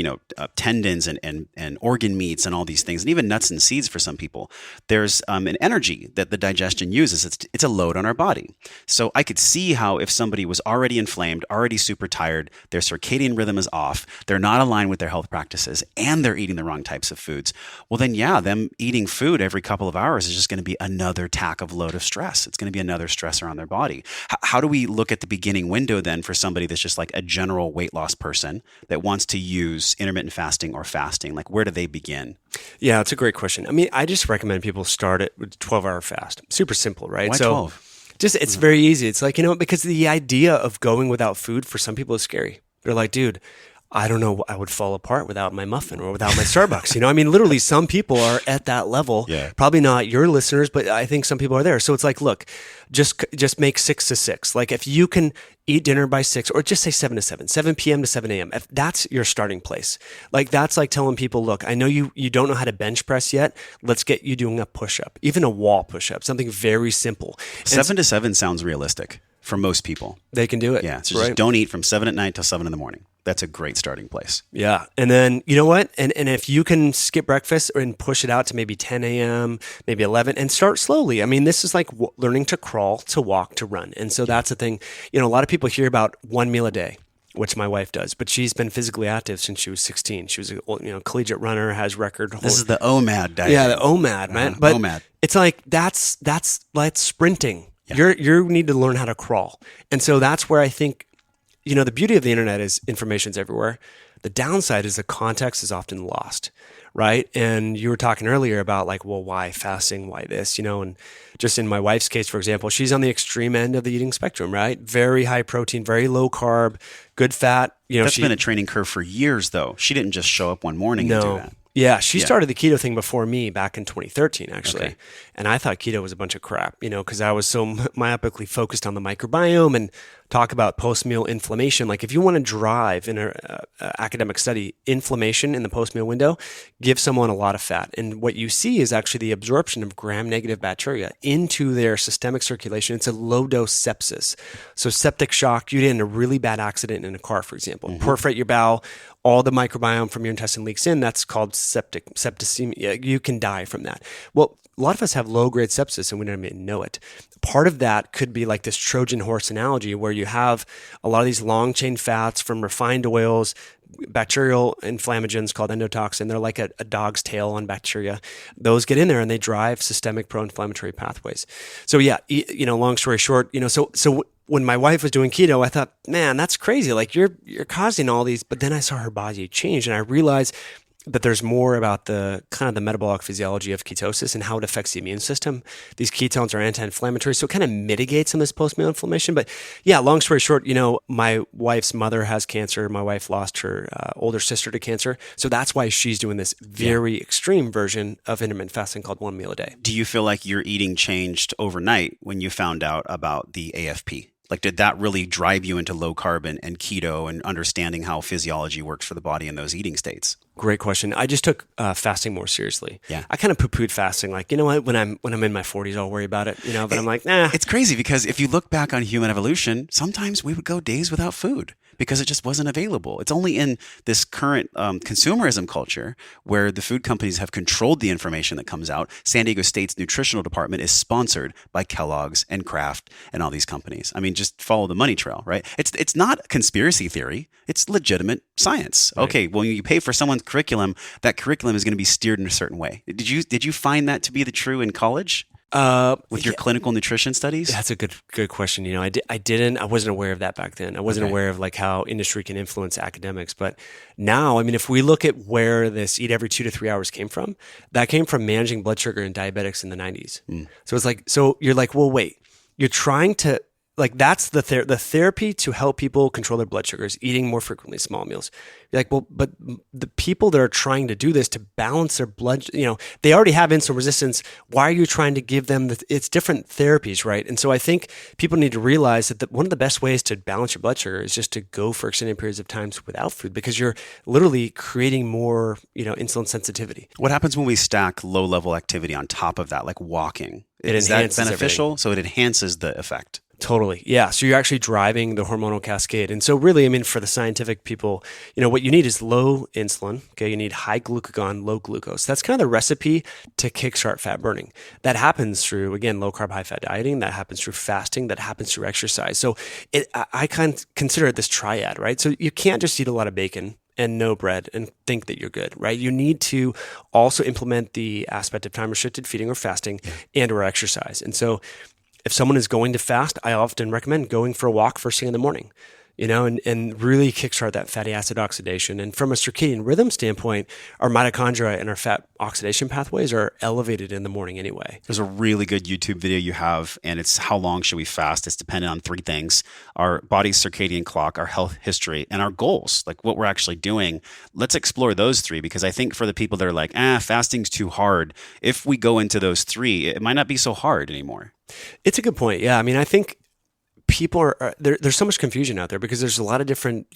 tendons and organ meats and all these things, and even nuts and seeds for some people, there's an energy that the digestion uses. It's a load on our body. So I could see how if somebody was already inflamed, already super tired, their circadian rhythm is off, they're not aligned with their health practices, and they're eating the wrong types of foods, well then, yeah, them eating food every couple of hours is just going to be another tack of load of stress. It's going to be another stressor on their body. How do we look at the beginning window then for somebody that's just like a general weight loss person that wants to use intermittent fasting or fasting? Like, where do they begin? Yeah, it's a great question. I mean, I just recommend people start it with 12-hour fast. Super simple, right? Why 12? It's very easy. It's like, because the idea of going without food for some people is scary. They're like, dude, I don't know, I would fall apart without my muffin or without my Starbucks. I mean, literally some people are at that level. Yeah. Probably not your listeners, but I think some people are there. So it's like, look, just make 6 to 6. Like if you can eat dinner by 6, or just say 7 to 7, 7 p.m. to 7 a.m. If that's your starting place, like that's like telling people, look, I know you don't know how to bench press yet. Let's get you doing a push-up, even a wall push-up, something very simple. 7 to 7 sounds realistic for most people. They can do it. Yeah. So right? just don't eat from 7 at night till 7 in the morning. That's a great starting place. Yeah. And then, you know what? And if you can skip breakfast and push it out to maybe 10 a.m., maybe 11, and start slowly. I mean, this is like learning to crawl, to walk, to run. And so that's the thing. A lot of people hear about one meal a day, which my wife does, but she's been physically active since she was 16. She was a collegiate runner, has record. This is the OMAD diet. Yeah, the OMAD, man. But OMAD. It's like that's like sprinting. Yeah. You need to learn how to crawl. And so that's where I think, the beauty of the internet is information's everywhere. The downside is the context is often lost, right? And you were talking earlier about like, well, why fasting? Why this? And just in my wife's case, for example, she's on the extreme end of the eating spectrum, right? Very high protein, very low carb, good fat. That's been a training curve for years, though. She didn't just show up one morning and do that. Yeah, she started the keto thing before me back in 2013, actually. Okay. And I thought keto was a bunch of crap, because I was so myopically focused on the microbiome and talk about post-meal inflammation. Like if you want to drive in an academic study inflammation in the post-meal window, give someone a lot of fat. And what you see is actually the absorption of gram-negative bacteria into their systemic circulation. It's a low-dose sepsis. So septic shock, you get in a really bad accident in a car, for example, perforate your bowel, all the microbiome from your intestine leaks in. That's called septicemia. You can die from that. Well, a lot of us have low-grade sepsis and we don't even know it. Part of that could be like this Trojan horse analogy where you have a lot of these long-chain fats from refined oils, bacterial inflammagens called endotoxin. They're like a dog's tail on bacteria. Those get in there and they drive systemic pro-inflammatory pathways. So yeah, long story short, so when my wife was doing keto, I thought, man, that's crazy. Like you're causing all these, but then I saw her body change and I realized that there's more about the kind of the metabolic physiology of ketosis and how it affects the immune system. These ketones are anti-inflammatory, so it kind of mitigates some of this post-meal inflammation. But yeah, long story short, my wife's mother has cancer. My wife lost her older sister to cancer. So that's why she's doing this very extreme version of intermittent fasting called one meal a day. Do you feel like your eating changed overnight when you found out about the AFP? Like, did that really drive you into low carb and keto and understanding how physiology works for the body in those eating states? Great question. I just took fasting more seriously. Yeah. I kind of poo-pooed fasting. Like, what? When I'm in my 40s, I'll worry about it. But I'm like, nah. It's crazy because if you look back on human evolution, sometimes we would go days without food because it just wasn't available. It's only in this current consumerism culture where the food companies have controlled the information that comes out. San Diego State's nutritional department is sponsored by Kellogg's and Kraft and all these companies. I mean, just follow the money trail, right? It's not conspiracy theory. It's legitimate science. Right. Okay, well, you pay for someone's curriculum, that curriculum is going to be steered in a certain way. Did you find that to be the true in college? With your clinical nutrition studies? That's a good question. I wasn't aware of that back then. I wasn't aware of like how industry can influence academics. But now, I mean, if we look at where this eat every 2 to 3 hours came from, that came from managing blood sugar in diabetics in the 90s. So it's like, so you're like, well, wait, you're trying to like that's the therapy to help people control their blood sugars, eating more frequently, small meals. You're like, well, but the people that are trying to do this to balance their blood, they already have insulin resistance. Why are you trying to give them it's different therapies, right? And so I think people need to realize that one of the best ways to balance your blood sugar is just to go for extended periods of times without food, because you're literally creating more, insulin sensitivity. What happens when we stack low-level activity on top of that, like walking? Is that beneficial? Everything. So it enhances the effect. Totally. Yeah. So you're actually driving the hormonal cascade. And so really, I mean, for the scientific people, what you need is low insulin. Okay. You need high glucagon, low glucose. That's kind of the recipe to kickstart fat burning. That happens through, again, low carb, high fat dieting. That happens through fasting. That happens through exercise. So I kind of consider it this triad, right? So you can't just eat a lot of bacon and no bread and think that you're good, right? You need to also implement the aspect of time restricted feeding or fasting and or exercise. And so if someone is going to fast, I often recommend going for a walk first thing in the morning, and really kickstart that fatty acid oxidation. And from a circadian rhythm standpoint, our mitochondria and our fat oxidation pathways are elevated in the morning anyway. There's a really good YouTube video you have, and it's how long should we fast? It's dependent on three things: our body's circadian clock, our health history, and our goals, like what we're actually doing. Let's explore those three, because I think for the people that are like, fasting's too hard, if we go into those three, it might not be so hard anymore. It's a good point. Yeah. I mean, I think people are there's so much confusion out there because there's a lot of different,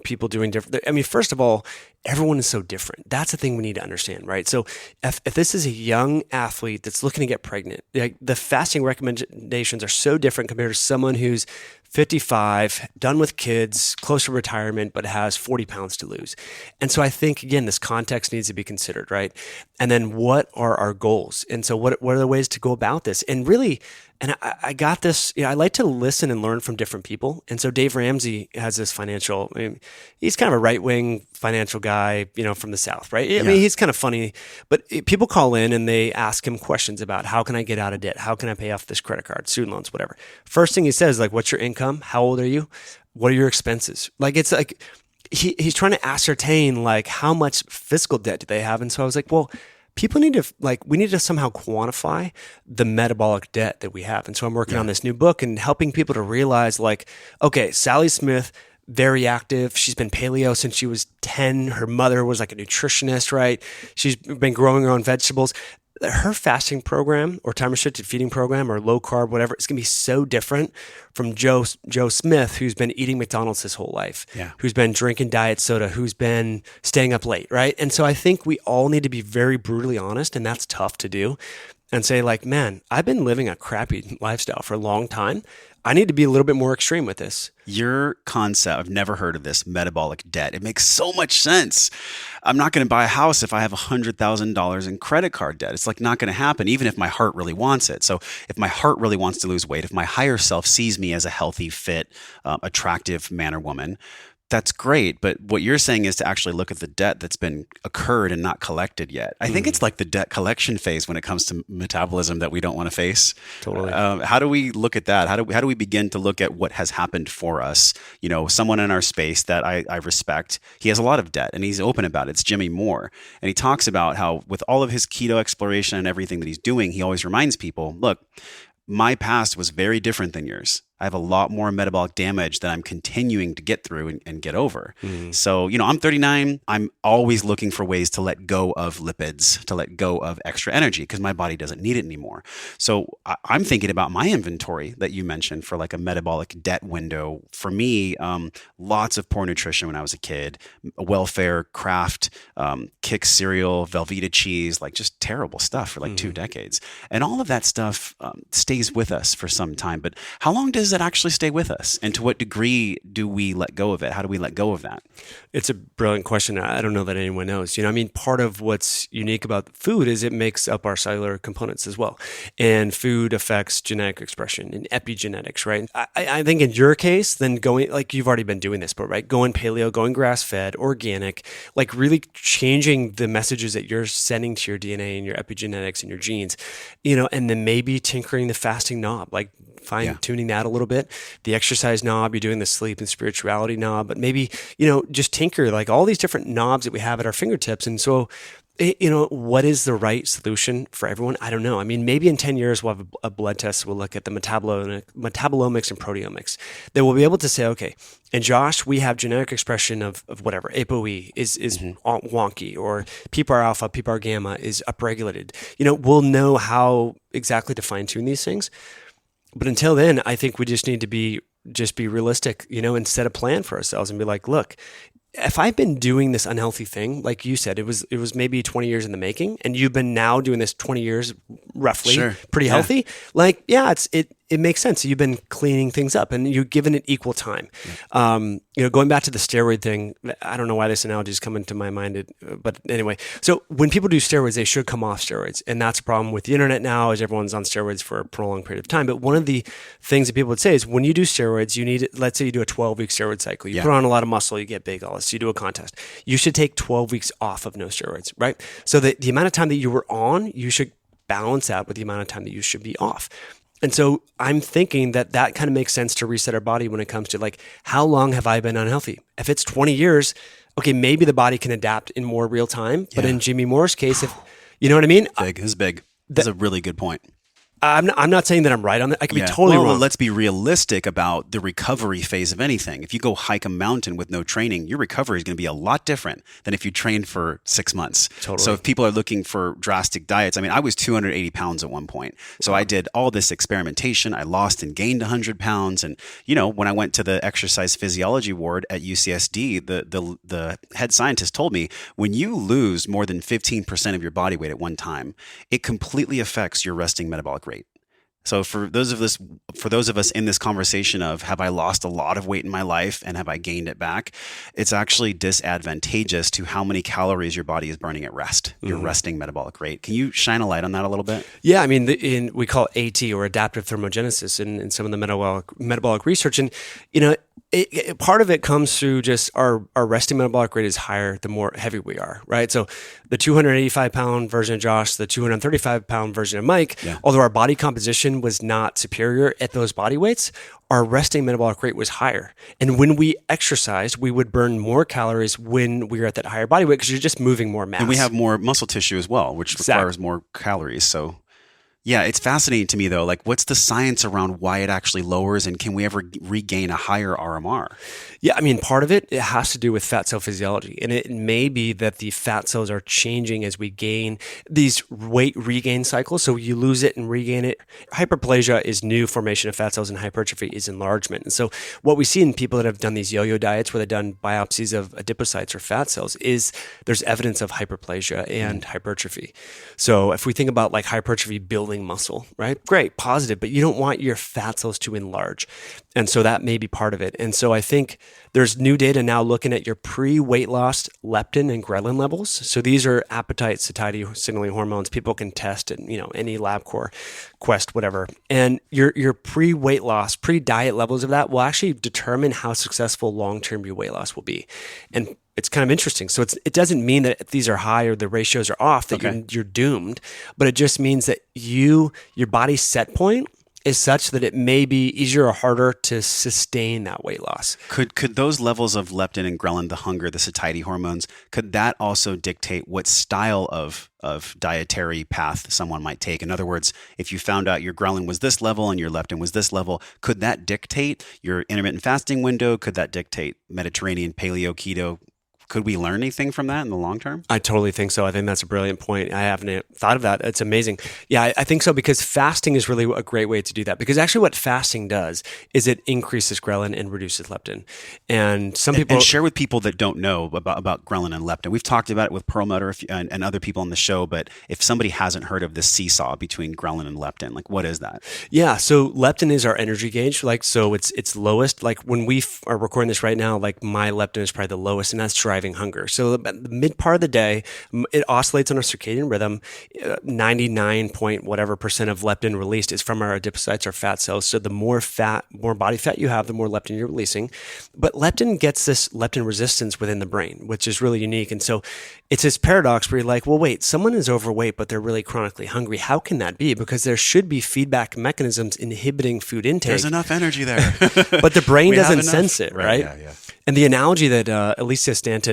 people doing different. I mean, first of all, everyone is so different. That's the thing we need to understand, right? So if this is a young athlete that's looking to get pregnant, like the fasting recommendations are so different compared to someone who's 55, done with kids, close to retirement, but has 40 pounds to lose. And so I think, again, this context needs to be considered, right? And then what are our goals? And so what are the ways to go about this? And really, and I got this, I like to listen and learn from different people. And so Dave Ramsey has this he's kind of a right-wing financial guy, from the South, right? I mean, he's kind of funny, but people call in and they ask him questions about how can I get out of debt? How can I pay off this credit card, student loans, whatever. First thing he says, like, what's your income? How old are you? What are your expenses? Like, it's like, he's trying to ascertain like how much fiscal debt do they have. And so I was like, well, people need to we need to somehow quantify the metabolic debt that we have. And so I'm working on this new book and helping people to realize like, okay, Sally Smith, very active. She's been paleo since she was 10. Her mother was like a nutritionist, right? She's been growing her own vegetables. Her fasting program or time restricted feeding program or low carb, whatever, it's going to be so different from Joe Smith, who's been eating McDonald's his whole life, who's been drinking diet soda, who's been staying up late, right? And so I think we all need to be very brutally honest, and that's tough to do, and say like, man, I've been living a crappy lifestyle for a long time. I need to be a little bit more extreme with this. Your concept, I've never heard of this, metabolic debt. It makes so much sense. I'm not going to buy a house if I have $100,000 in credit card debt. It's like not going to happen, even if my heart really wants it. So if my heart really wants to lose weight, if my higher self sees me as a healthy, fit, attractive man or woman, that's great. But what you're saying is to actually look at the debt that's been occurred and not collected yet. I think it's like the debt collection phase when it comes to metabolism that we don't want to face. Totally. How do we look at that? How do we begin to look at what has happened for us? Someone in our space that I respect, he has a lot of debt and he's open about it. It's Jimmy Moore. And he talks about how with all of his keto exploration and everything that he's doing, he always reminds people, look, my past was very different than yours. I have a lot more metabolic damage that I'm continuing to get through and get over. So, I'm 39. I'm always looking for ways to let go of lipids, to let go of extra energy because my body doesn't need it anymore. So I'm thinking about my inventory that you mentioned for like a metabolic debt window. For me, lots of poor nutrition when I was a kid, welfare, Kraft, Kick cereal, Velveeta cheese, like just terrible stuff for like 2 decades. And all of that stuff stays with us for some time. But how long does that actually stay with us? And to what degree do we let go of it? How do we let go of that? It's a brilliant question. I don't know that anyone knows. Part of what's unique about food is it makes up our cellular components as well. And food affects genetic expression and epigenetics, right? I think in your case, then going, like you've already been doing this, but right, going paleo, going grass-fed, organic, like really changing the messages that you're sending to your DNA and your epigenetics and your genes, and then maybe tinkering the fasting knob, like fine-tuning that a little bit, the exercise knob, you're doing the sleep and spirituality knob, but maybe, just tinker like all these different knobs that we have at our fingertips. And so what is the right solution for everyone? I don't know. I mean, maybe in 10 years, we'll have a blood test. We'll look at the metabolomics and proteomics. That we'll be able to say, okay, and Josh, we have genetic expression of whatever. ApoE is wonky, or PPAR alpha, PPAR gamma is upregulated. We'll know how exactly to fine tune these things. But until then, I think we just need to be realistic, and set a plan for ourselves and be like, look, if I've been doing this unhealthy thing, like you said, it was maybe 20 years in the making, and you've been now doing this 20 years roughly, pretty healthy. Like, it makes sense. You've been cleaning things up and you've given it equal time. Going back to the steroid thing, I don't know why this analogy is coming to my mind, but anyway, so when people do steroids, they should come off steroids. And that's a problem with the internet now, is everyone's on steroids for a prolonged period of time. But one of the things that people would say is when you do steroids, you need, let's say you do a 12-week steroid cycle, you put on a lot of muscle, you get big, all this, you do a contest. You should take 12 weeks off of no steroids, right? So the amount of time that you were on, you should balance out with the amount of time that you should be off. And so I'm thinking that kind of makes sense to reset our body when it comes to like, how long have I been unhealthy? If it's 20 years, okay, maybe the body can adapt in more real time. But in Jimmy Moore's case, if you know what I mean? This is big. That's a really good point. I'm not saying that I'm right on that. I could be totally wrong. Well, let's be realistic about the recovery phase of anything. If you go hike a mountain with no training, your recovery is going to be a lot different than if you trained for 6 months. Totally. So if people are looking for drastic diets, I mean, I was 280 pounds at one point. So I did all this experimentation. I lost and gained 100 pounds. And, when I went to the exercise physiology ward at UCSD, the head scientist told me, when you lose more than 15% of your body weight at one time, it completely affects your resting metabolic rate. So for those of us in this conversation of, have I lost a lot of weight in my life and have I gained it back? It's actually disadvantageous to how many calories your body is burning at rest, your resting metabolic rate. Can you shine a light on that a little bit? Yeah, I mean, we call it AT, or adaptive thermogenesis, in some of the metabolic research. And, part of it comes through just our resting metabolic rate is higher the more heavy we are, right? So the 285-pound version of Josh, the 235-pound version of Mike, although our body composition was not superior at those body weights, our resting metabolic rate was higher. And when we exercised, we would burn more calories when we were at that higher body weight, because you're just moving more mass. And we have more muscle tissue as well, which requires more calories. So yeah, it's fascinating to me though. Like, what's the science around why it actually lowers, and can we ever regain a higher RMR? Yeah, I mean, part of it has to do with fat cell physiology. And it may be that the fat cells are changing as we gain these weight regain cycles. So you lose it and regain it. Hyperplasia is new formation of fat cells, and hypertrophy is enlargement. And so what we see in people that have done these yo-yo diets where they've done biopsies of adipocytes or fat cells is there's evidence of hyperplasia and hypertrophy. So if we think about like hypertrophy building muscle, right? Great, positive, but you don't want your fat cells to enlarge. And so that may be part of it. And so I think there's new data now looking at your pre-weight loss leptin and ghrelin levels. So these are appetite, satiety signaling hormones. People can test at, any LabCorp, Quest, whatever. And your pre-weight loss, pre-diet levels of that will actually determine how successful long-term your weight loss will be. And it's kind of interesting. So it doesn't mean that if these are high or the ratios are off that you're doomed, but it just means that your body's set point is such that it may be easier or harder to sustain that weight loss. Could those levels of leptin and ghrelin, the hunger, the satiety hormones, could that also dictate what style of dietary path someone might take? In other words, if you found out your ghrelin was this level and your leptin was this level, could that dictate your intermittent fasting window? Could that dictate Mediterranean, paleo, keto? Could we learn anything from that in the long term? I totally think so. I think that's a brilliant point. I haven't thought of that. It's amazing. Yeah, I think so, because fasting is really a great way to do that. Because actually what fasting does is it increases ghrelin and reduces leptin. And some people... And share with people that don't know about ghrelin and leptin. We've talked about it with PERLMUTTER and other people on the show, but if somebody hasn't heard of the seesaw between ghrelin and leptin, like what is that? Yeah, so leptin is our energy gauge. Like, so it's lowest. Like when we are recording this right now, like my leptin is probably the lowest, and that's driving hunger. So the mid part of the day, it oscillates on a circadian rhythm. 99 point whatever percent of leptin released is from our adipocytes or fat cells. So the more body fat you have, the more leptin you're releasing. But leptin gets this leptin resistance within the brain, which is really unique. And so it's this paradox where you're like, well, wait, someone is overweight, but they're really chronically hungry. How can that be? Because there should be feedback mechanisms inhibiting food intake. There's enough energy there. But the brain doesn't sense it, right? Yeah. And the analogy that Alicia Stanton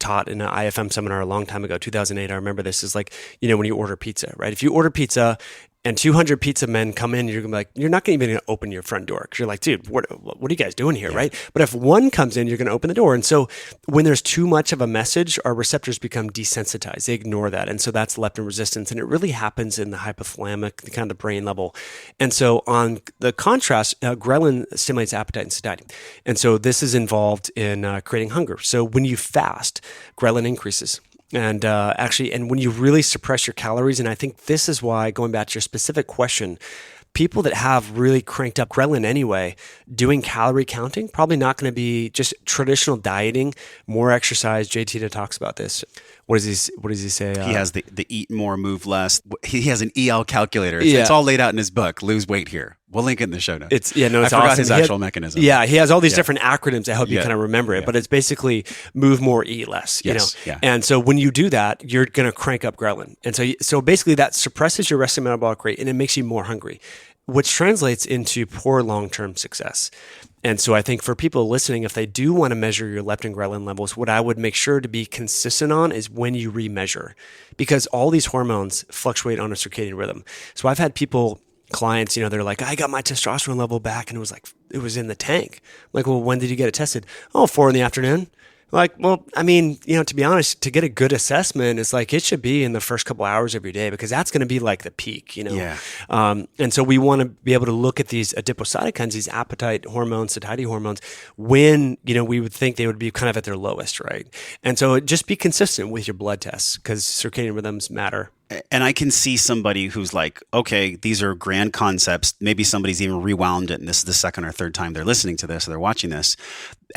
taught in an IFM seminar a long time ago, 2008. I remember this is like, when you order pizza, right? If you order pizza and 200 pizza men come in, you're gonna be like, you're not even gonna open your front door because you're like, dude, what are you guys doing here, right? But if one comes in, you're gonna open the door. And so when there's too much of a message, our receptors become desensitized. They ignore that. And so that's leptin resistance. And it really happens in the hypothalamic, the kind of the brain level. And so on the contrast, ghrelin stimulates appetite and satiety. And so this is involved in creating hunger. So when you fast, ghrelin increases. And and when you really suppress your calories, and I think this is why, going back to your specific question, people that have really cranked up ghrelin anyway, doing calorie counting, probably not going to be just traditional dieting, more exercise. JT talks about this. What does he say? He has the eat more, move less. He has an EL calculator. It's all laid out in his book, Lose Weight Here. We'll link it in the show notes. It's I forgot awesome. his actual mechanism. Yeah, he has all these different acronyms. I hope you kind of remember it, but it's basically move more, eat less. And so when you do that, you're going to crank up ghrelin, and so basically that suppresses your resting metabolic rate, and it makes you more hungry, which translates into poor long-term success. And so I think for people listening, if they do want to measure your leptin ghrelin levels, what I would make sure to be consistent on is when you remeasure, because all these hormones fluctuate on a circadian rhythm. So I've had clients, they're like, I got my testosterone level back and it was in the tank. I'm like, well, when did you get it tested? 4 p.m. Like, well, I mean, to be honest, to get a good assessment, it's like it should be in the first couple hours of your day, because that's going to be like the peak, And so we want to be able to look at these adipocytokines, these appetite hormones, satiety hormones, when, we would think they would be kind of at their lowest, right? And so just be consistent with your blood tests, because circadian rhythms matter. And I can see somebody who's like, okay, these are grand concepts. Maybe somebody's even rewound it, and this is the second or third time they're listening to this or they're watching this.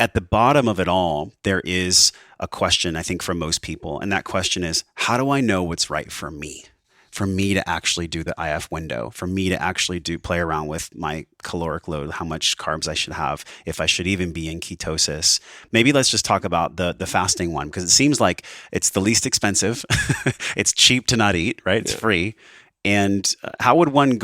At the bottom of it all, there is a question, I think, for most people. And that question is, how do I know what's right for me? For me to actually do the IF window, for me to actually play around with my caloric load, how much carbs I should have, if I should even be in ketosis. Maybe let's just talk about the fasting one, because it seems like it's the least expensive. It's cheap to not eat, right? It's free. And how would one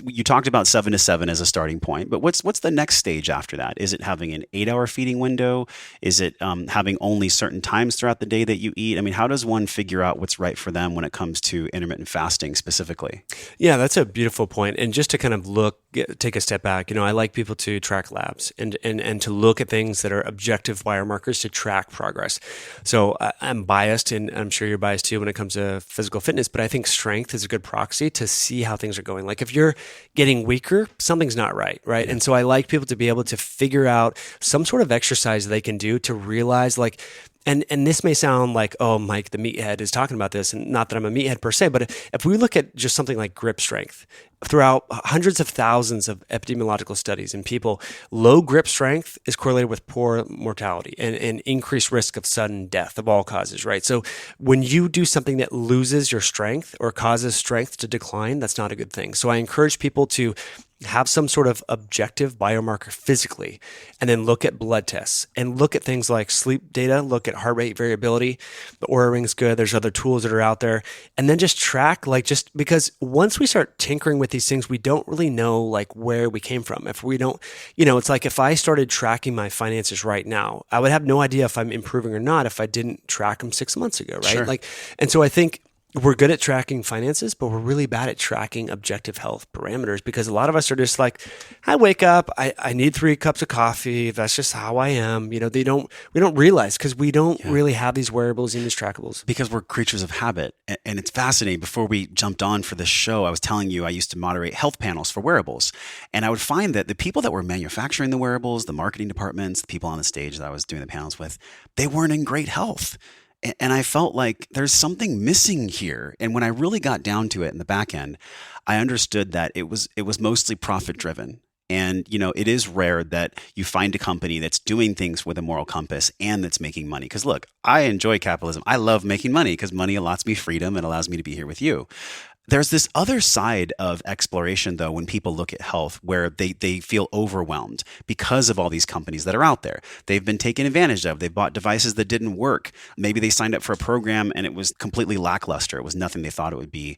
you talked about 7 to 7 as a starting point, but what's the next stage after that? Is it having an 8-hour feeding window? Is it having only certain times throughout the day that you eat? I mean, how does one figure out what's right for them when it comes to intermittent fasting specifically? Yeah, that's a beautiful point. And just to kind of take a step back, I like people to track labs and to look at things that are objective biomarkers to track progress. So I'm biased, and I'm sure you're biased too when it comes to physical fitness, but I think strength is a good proxy to see how things are going. Like if you're getting weaker, something's not right? And so I like people to be able to figure out some sort of exercise they can do to realize, like, and this may sound like, oh, Mike, the meathead is talking about this, and not that I'm a meathead per se, but if we look at just something like grip strength, throughout hundreds of thousands of epidemiological studies in people, low grip strength is correlated with poor mortality and increased risk of sudden death of all causes, right? So when you do something that loses your strength or causes strength to decline, that's not a good thing. So I encourage people to have some sort of objective biomarker physically, and then look at blood tests and look at things like sleep data, look at heart rate variability. The Oura Ring's good. There's other tools that are out there. And then just track, just because once we start tinkering with these things, we don't really know where we came from. If we don't, it's like if I started tracking my finances right now, I would have no idea if I'm improving or not if I didn't track them 6 months ago, right? Sure. And so I think we're good at tracking finances, but we're really bad at tracking objective health parameters, because a lot of us are just like, I wake up, I need 3 cups of coffee. That's just how I am. We don't realize, because we don't really have these wearables and these trackables. Because we're creatures of habit. And it's fascinating. Before we jumped on for this show, I was telling you I used to moderate health panels for wearables. And I would find that the people that were manufacturing the wearables, the marketing departments, the people on the stage that I was doing the panels with, they weren't in great health. And I felt like there's something missing here. And when I really got down to it in the back end, I understood that it was mostly profit driven. And, it is rare that you find a company that's doing things with a moral compass and that's making money. Because look, I enjoy capitalism. I love making money because money allows me freedom and allows me to be here with you. There's this other side of exploration, though, when people look at health, where they feel overwhelmed because of all these companies that are out there. They've been taken advantage of. They bought devices that didn't work. Maybe they signed up for a program and it was completely lackluster. It was nothing they thought it would be.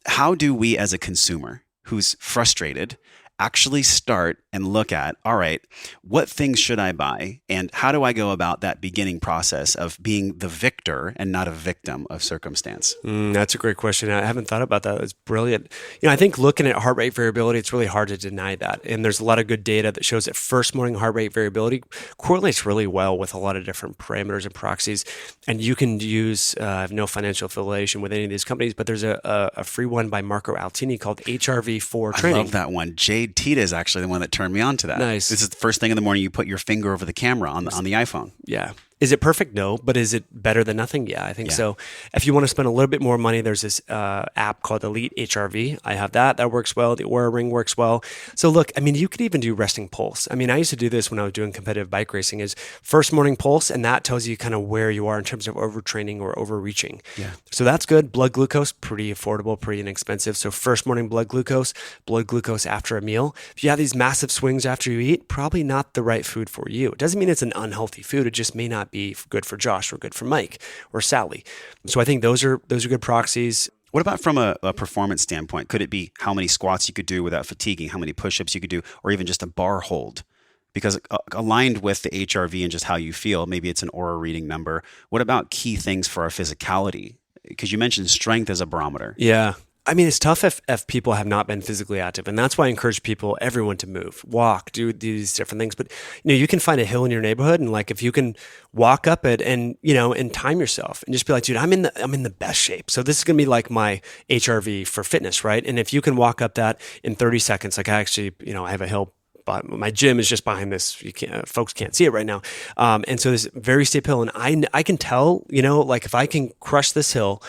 How do we, as a consumer who's frustrated actually start and look at, all right, what things should I buy? And how do I go about that beginning process of being the victor and not a victim of circumstance? That's a great question. I haven't thought about that. It's brilliant. I think looking at heart rate variability, it's really hard to deny that. And there's a lot of good data that shows that first morning heart rate variability correlates really well with a lot of different parameters and proxies. And you can use, I have no financial affiliation with any of these companies, but there's a free one by Marco Altini called HRV4 Training. I love that one. Jade Tita is actually the one that turned me on to that. Nice. This is the first thing in the morning you put your finger over the camera on the iPhone. Yeah. Is it perfect? No. But is it better than nothing? Yeah, I think so. If you want to spend a little bit more money, there's this app called Elite HRV. I have that. That works well. The Oura Ring works well. So look, you could even do resting pulse. I used to do this when I was doing competitive bike racing is first morning pulse, and that tells you kind of where you are in terms of overtraining or overreaching. Yeah. So that's good. Blood glucose, pretty affordable, pretty inexpensive. So first morning blood glucose after a meal. If you have these massive swings after you eat, probably not the right food for you. It doesn't mean it's an unhealthy food. It just may not be good for Josh or good for Mike or Sally. So I think those are good proxies. What about from a performance standpoint? Could it be how many squats you could do without fatiguing, how many push-ups you could do, or even just a bar hold? Because aligned with the HRV and just how you feel, maybe it's an Oura reading number. What about key things for our physicality? Because you mentioned strength as a barometer. Yeah. It's tough if people have not been physically active. And that's why I encourage everyone to move, walk, do these different things. But, you can find a hill in your neighborhood. And if you can walk up it and, and time yourself and just be like, dude, I'm in the best shape. So this is going to be like my HRV for fitness, right? And if you can walk up that in 30 seconds, like I actually, I have a hill, but my gym is just behind this. Folks can't see it right now. And so this very steep hill. And I can tell, if I can crush this hill,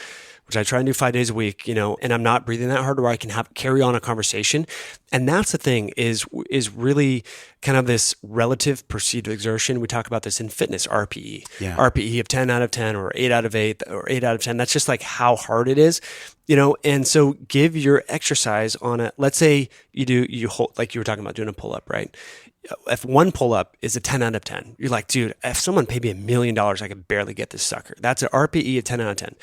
which I try and do 5 days a week, and I'm not breathing that hard, or I can carry on a conversation. And that's the thing is really kind of this relative perceived exertion. We talk about this in fitness, RPE. Yeah. RPE of 10 out of 10 or 8 out of 8 or 8 out of 10. That's just like how hard it is, and so give your exercise on it. Let's say you hold, like you were talking about doing a pull-up, right? If one pull-up is a 10 out of 10, you're like, dude, if someone paid me $1 million, I could barely get this sucker. That's an RPE of 10 out of 10.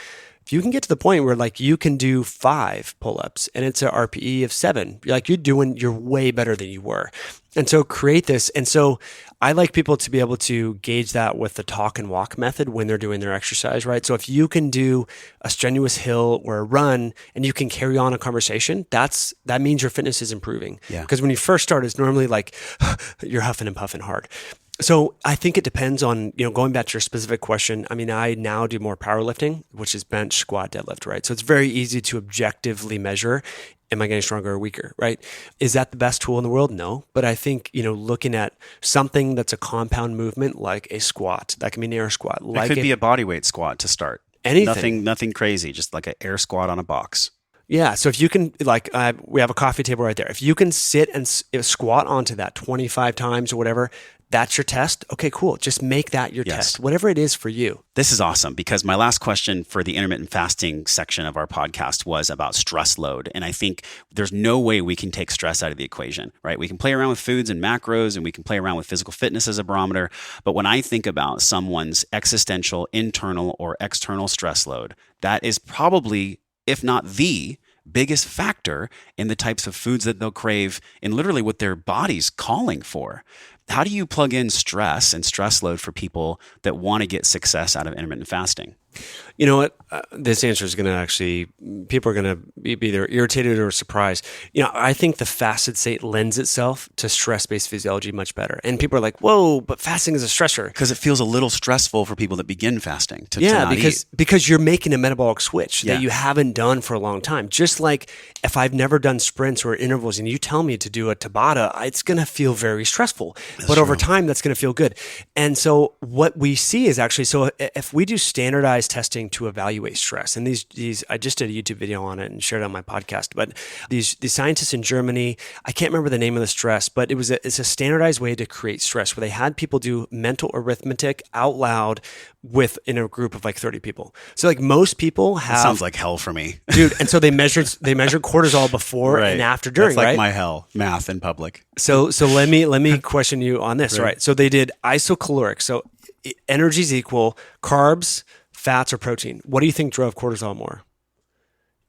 If you can get to the point where you can do 5 pull-ups and it's an RPE of 7, you're way better than you were. And so create this. And so I like people to be able to gauge that with the talk and walk method when they're doing their exercise, right? So if you can do a strenuous hill or a run and you can carry on a conversation, that means your fitness is improving. Yeah. Because when you first start, it's normally you're huffing and puffing hard. So I think it depends on, going back to your specific question. I now do more powerlifting, which is bench, squat, deadlift, right? So it's very easy to objectively measure, am I getting stronger or weaker, right? Is that the best tool in the world? No. But I think, looking at something that's a compound movement like a squat, that can be an air squat. It could be a bodyweight squat to start. Anything. Nothing crazy, just like an air squat on a box. Yeah. So if you can, we have a coffee table right there. If you can sit and squat onto that 25 times or whatever, that's your test. Okay, cool. Just make that your test, whatever it is for you. This is awesome because my last question for the intermittent fasting section of our podcast was about stress load. And I think there's no way we can take stress out of the equation, right? We can play around with foods and macros and we can play around with physical fitness as a barometer. But when I think about someone's existential, internal, or external stress load, that is probably, if not the biggest factor in the types of foods that they'll crave and literally what their body's calling for. How do you plug in stress and stress load for people that want to get success out of intermittent fasting? You know what? This answer is going to actually, people are going to be either irritated or surprised. I think the fasted state lends itself to stress-based physiology much better. And people are like, whoa, but fasting is a stressor. Because it feels a little stressful for people that begin fasting to not eat. Because you're making a metabolic switch that you haven't done for a long time. Just like if I've never done sprints or intervals and you tell me to do a Tabata, it's going to feel very stressful. But over time, that's going to feel good. And so what we see is actually, so if we do standardized testing to evaluate stress, and these I just did a YouTube video on it and shared it on my podcast, but these scientists in Germany, I can't remember the name of the stress, but it's a standardized way to create stress where they had people do mental arithmetic out loud in a group of 30 people. So most people have... That sounds like hell for me. Dude, and so they measured cortisol before and after during, That's right? my hell, math in public. So let me question you on this, right? So they did isocaloric. So energy is equal, carbs, fats, or protein. What do you think drove cortisol more?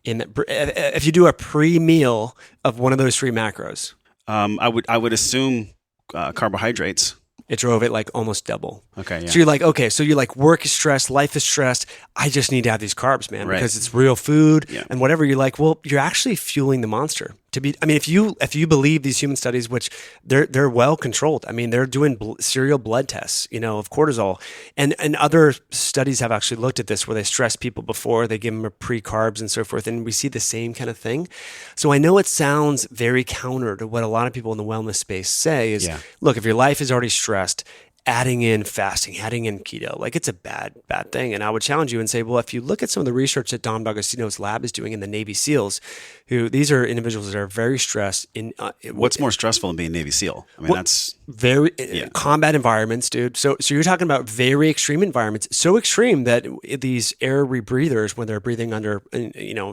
If you do a pre-meal of one of those 3 macros. I would assume carbohydrates. It drove it like almost double. Okay, yeah. So you're like, okay, so you're like, work is stressed, life is stressed. I just need to have these carbs, man, Right. because it's real food Yeah. and whatever. You're like, well, you're actually fueling the monster. If you believe these human studies, which they're well controlled. I mean, they're doing serial blood tests, of cortisol, and other studies have actually looked at this where they stress people before they give them pre-carbs and so forth, and we see the same kind of thing. So I know it sounds very counter to what a lot of people in the wellness space say is, look, if your life is already stressed, adding in fasting, adding in keto, like it's a bad thing. And I would challenge you and say, well, if you look at some of the research that Dom D'Agostino's lab is doing in the Navy SEALs, who these are individuals that are very stressed in What's more stressful than being Navy SEAL? I mean, that's very combat environments, dude. So you're talking about very extreme environments, so extreme that these air rebreathers, when they're breathing under,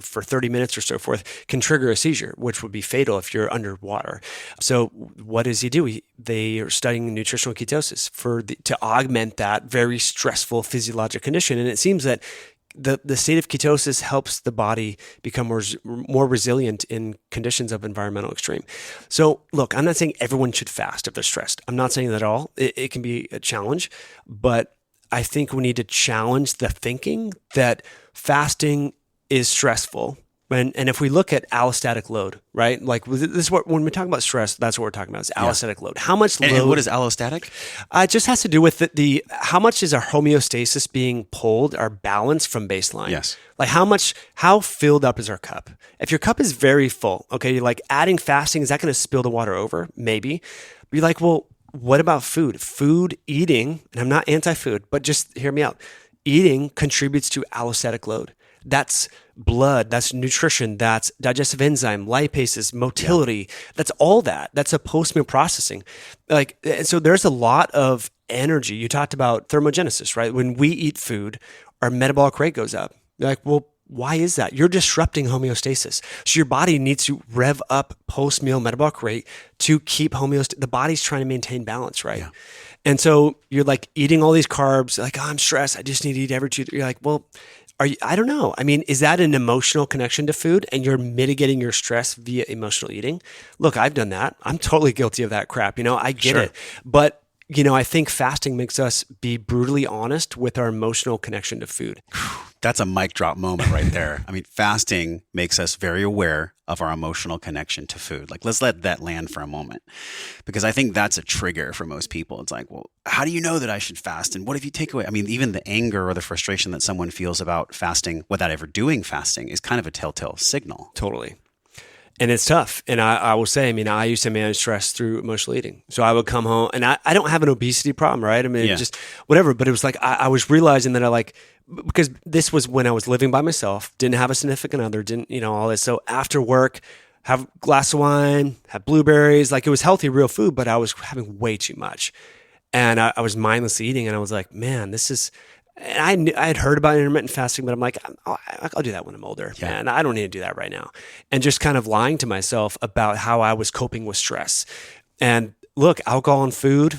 for 30 minutes or so forth, can trigger a seizure, which would be fatal if you're underwater. So what does he do? They are studying nutritional ketosis to augment that very stressful physiologic condition. And it seems that the state of ketosis helps the body become more resilient in conditions of environmental extreme. So look, I'm not saying everyone should fast if they're stressed. I'm not saying that at all. It can be a challenge, but I think we need to challenge the thinking that fasting is stressful. And if we look at allostatic load, right? Like this is when we talk about stress, that's what we're talking about is allostatic load. How much load? And what is allostatic? It just has to do with the how much is our homeostasis being pulled, our balance from baseline. Yes. Like how filled up is our cup? If your cup is very full, okay, like adding fasting, is that going to spill the water over? Maybe. But you're like, well, what about food? Food, eating, and I'm not anti-food, but just hear me out. Eating contributes to allostatic load. That's blood, that's nutrition, that's digestive enzyme, lipases, motility. That's all that. That's a post-meal processing. So there's a lot of energy. You talked about thermogenesis, right? When we eat food, our metabolic rate goes up. You're like, well, why is that? You're disrupting homeostasis. So your body needs to rev up post-meal metabolic rate to keep homeostasis. The body's trying to maintain balance, right? Yeah. And so you're like eating all these carbs, like, oh, I'm stressed, I just need to eat every 2. You're like, well, I don't know. I mean, is that an emotional connection to food and you're mitigating your stress via emotional eating? Look, I've done that. I'm totally guilty of that crap. I get it. But, I think fasting makes us be brutally honest with our emotional connection to food. That's a mic drop moment right there. I mean, fasting makes us very aware of our emotional connection to food. Like, let's let that land for a moment, because I think that's a trigger for most people. It's like, well, how do you know that I should fast? And what if you take away? I mean, even the anger or the frustration that someone feels about fasting without ever doing fasting is kind of a telltale signal. Totally. And it's tough. And I will say, I used to manage stress through emotional eating. So I would come home and I don't have an obesity problem, right? Just whatever. But it was like, I was realizing that because this was when I was living by myself, didn't have a significant other, didn't, all this. So after work, have a glass of wine, have blueberries, like it was healthy, real food, but I was having way too much. And I was mindlessly eating and I was like, man, this is... And I had heard about intermittent fasting, but I'm like, I'll do that when I'm older, man. I don't need to do that right now. And just kind of lying to myself about how I was coping with stress. And look, alcohol and food,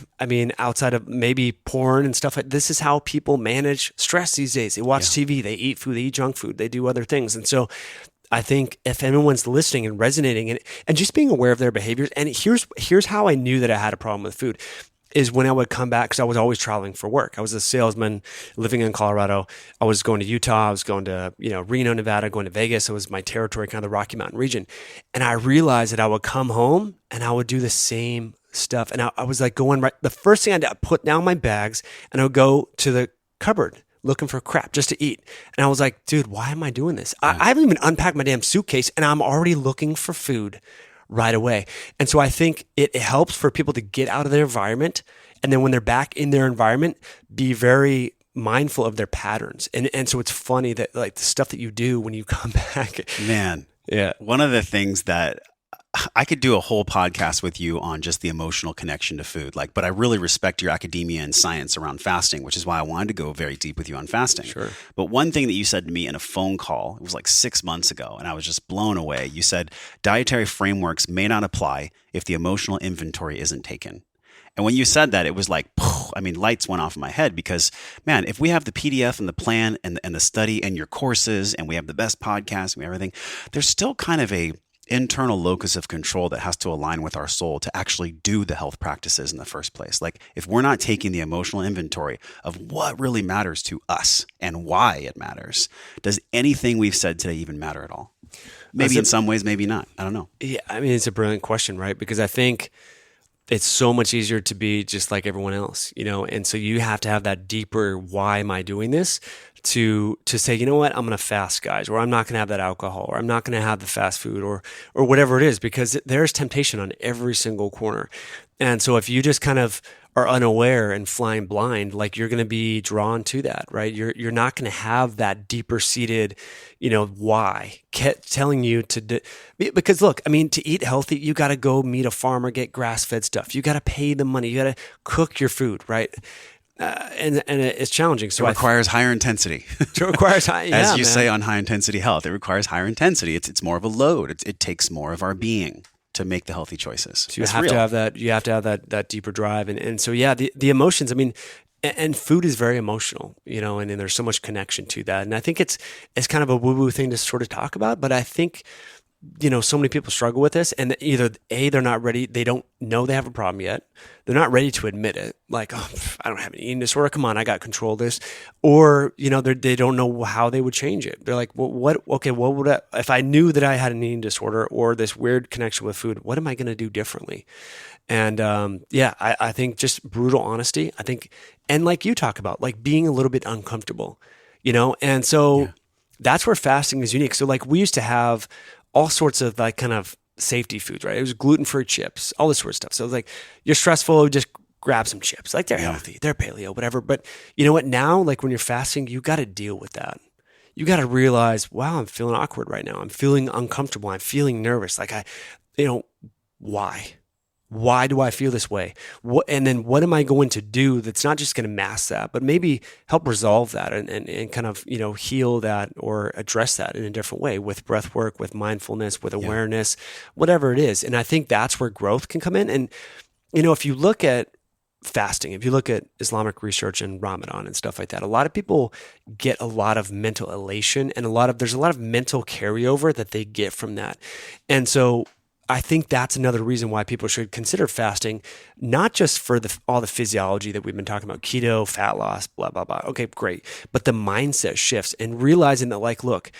outside of maybe porn and stuff, this is how people manage stress these days. They watch TV, they eat food, they eat junk food, they do other things. And so I think if anyone's listening and resonating and just being aware of their behaviors, and here's how I knew that I had a problem with food. Is when I would come back, because I was always traveling for work. I was a salesman living in Colorado. I was going to Utah. I was going to, Reno, Nevada, going to Vegas. It was my territory, kind of the Rocky Mountain region. And I realized that I would come home and I would do the same stuff. And I was like going right. The first thing I did, I put down my bags and I would go to the cupboard looking for crap just to eat. And I was like, dude, why am I doing this? I haven't even unpacked my damn suitcase and I'm already looking for food right away. And so I think it helps for people to get out of their environment. And then when they're back in their environment, be very mindful of their patterns. And so it's funny that like the stuff that you do when you come back. Man. Yeah. One of the things that I could do a whole podcast with you on just the emotional connection to food. But I really respect your academia and science around fasting, which is why I wanted to go very deep with you on fasting. Sure. But one thing that you said to me in a phone call, it was like 6 months ago, and I was just blown away. You said, dietary frameworks may not apply if the emotional inventory isn't taken. And when you said that, it was like, lights went off in my head because, man, if we have the PDF and the plan and the study and your courses and we have the best podcast and everything, there's still kind of an internal locus of control that has to align with our soul to actually do the health practices in the first place. Like if we're not taking the emotional inventory of what really matters to us and why it matters, does anything we've said today even matter at all? Maybe in some ways, maybe not. I don't know. Yeah, I mean, it's a brilliant question, right? Because I think it's so much easier to be just like everyone else, and so you have to have that deeper, why am I doing this? To say, you know what, I'm going to fast, guys, or I'm not going to have that alcohol, or I'm not going to have the fast food, or whatever it is, because there's temptation on every single corner. And so if you just kind of are unaware and flying blind, like you're going to be drawn to that, right? You're not going to have that deeper seated, why telling you because look, I mean, to eat healthy, you got to go meet a farmer, get grass fed stuff. You got to pay the money. You got to cook your food, right? And it's challenging. So it requires higher intensity. It requires high, as you say on high intensity health, it requires higher intensity. It's more of a load. It takes more of our being to make the healthy choices. So you have to have that. You have to have that deeper drive, and so yeah, the emotions. I mean, and food is very emotional, and there's so much connection to that. And I think it's kind of a woo woo thing to sort of talk about, but I think so many people struggle with this, and either they're not ready, they don't know they have a problem yet, they're not ready to admit it, like, oh, I don't have an eating disorder, come on, I got control of this, or they don't know how they would change it. They're like, well, what would I, if I knew that I had an eating disorder or this weird connection with food, what am I going to do differently? And I think just brutal honesty, I think, and like you talk about, like being a little bit uncomfortable, and so that's where fasting is unique. So like we used to have all sorts of like kind of safety foods, right? It was gluten-free chips, all this sort of stuff. So it's like, you're stressful, just grab some chips. Like they're healthy, they're paleo, whatever. But you know what? Now, like when you're fasting, you got to deal with that. You got to realize, wow, I'm feeling awkward right now. I'm feeling uncomfortable. I'm feeling nervous. Like why? Why do I feel this way? And then what am I going to do that's not just going to mask that, but maybe help resolve that and kind of, heal that or address that in a different way with breath work, with mindfulness, with awareness, whatever it is. And I think that's where growth can come in. And, if you look at fasting, if you look at Islamic research and Ramadan and stuff like that, a lot of people get a lot of mental elation and there's a lot of mental carryover that they get from that. And so I think that's another reason why people should consider fasting, not just for all the physiology that we've been talking about, keto, fat loss, blah, blah, blah. Okay, great. But the mindset shifts and realizing that, like, look,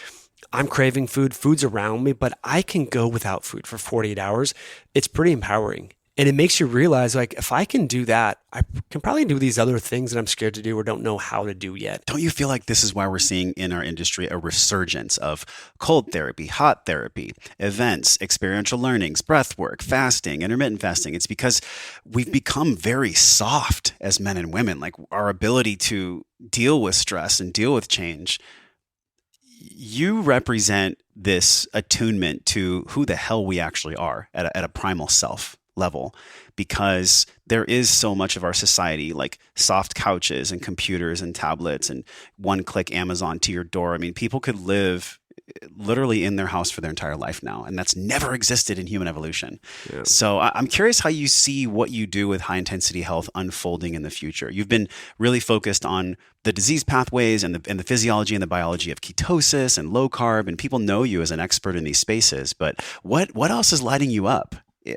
I'm craving food's around me, but I can go without food for 48 hours. It's pretty empowering. And it makes you realize, like, if I can do that, I can probably do these other things that I'm scared to do or don't know how to do yet. Don't you feel like this is why we're seeing in our industry a resurgence of cold therapy, hot therapy, events, experiential learnings, breath work, fasting, intermittent fasting? It's because we've become very soft as men and women. Like our ability to deal with stress and deal with change. You represent this attunement to who the hell we actually are at a primal self level, because there is so much of our society like soft couches and computers and tablets and one-click Amazon to your door. I mean, people could live literally in their house for their entire life now, and that's never existed in human evolution. Yeah. So I'm curious how you see what you do with high intensity health unfolding in the future. You've been really focused on the disease pathways and the physiology and the biology of ketosis and low carb, and people know you as an expert in these spaces. But what else is lighting you up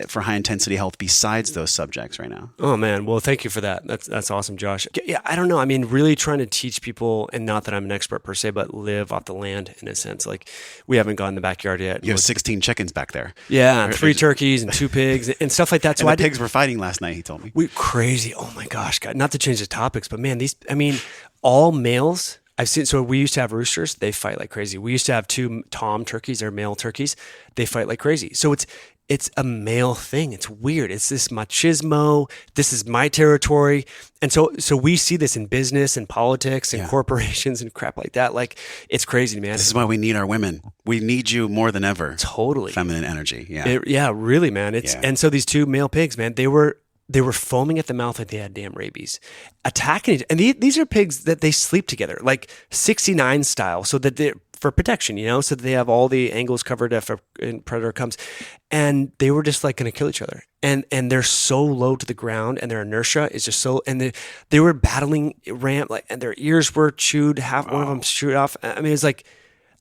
for high intensity health besides those subjects right now? Oh man, well, thank you for that. That's awesome, Josh. Yeah, I don't know. I mean, really trying to teach people, and not that I'm an expert per se, but live off the land in a sense. Like we haven't gone in the backyard yet. You have 16 chickens back there. Yeah, and 3 turkeys and 2 pigs and stuff like that. So the pigs were fighting last night, he told me. We crazy. Oh my gosh, God. Not to change the topics, but man, all males. I've seen, so we used to have roosters, they fight like crazy. We used to have 2 tom turkeys, or male turkeys, they fight like crazy. So it's a male thing. It's weird. It's this machismo. This is my territory. And so we see this in business and politics and corporations and crap like that. Like, it's crazy, man. This is why we need our women. We need you more than ever. Totally. Feminine energy. Yeah. Really, man. And so these 2 male pigs, man, they were foaming at the mouth like they had damn rabies, attacking it. And these are pigs that they sleep together, like 69 style, so that they're for protection, so that they have all the angles covered if a predator comes. And they were just like going to kill each other. And they're so low to the ground, and their inertia is just so, and they were battling ramp, like, and their ears were chewed, one of them chewed off. I mean, it's like,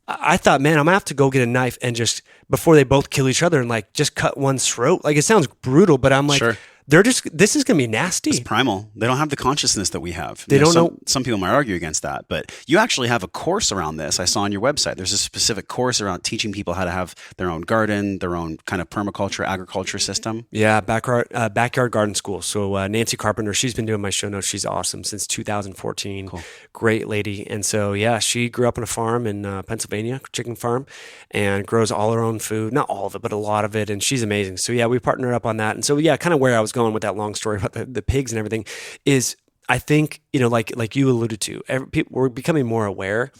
I thought, man, I'm gonna have to go get a knife and just, before they both kill each other, and like just cut one's throat. Like, it sounds brutal, but I'm like, Sure. this is gonna be nasty. It's primal. They don't have the consciousness that we have. They don't know. Some people might argue against that, but you actually have a course around this. I saw on your website. There's a specific course around teaching people how to have their own garden, their own kind of permaculture, agriculture system. Yeah, backyard garden school. So Nancy Carpenter, she's been doing my show notes. She's awesome since 2014. Cool. Great lady. And so, yeah, she grew up on a farm in Pennsylvania, chicken farm, and grows all her own food. Not all of it, but a lot of it. And she's amazing. So, yeah, we partnered up on that. And so, yeah, kind of where I was going with that long story about the pigs and everything is, I think, like you alluded to, we're becoming more aware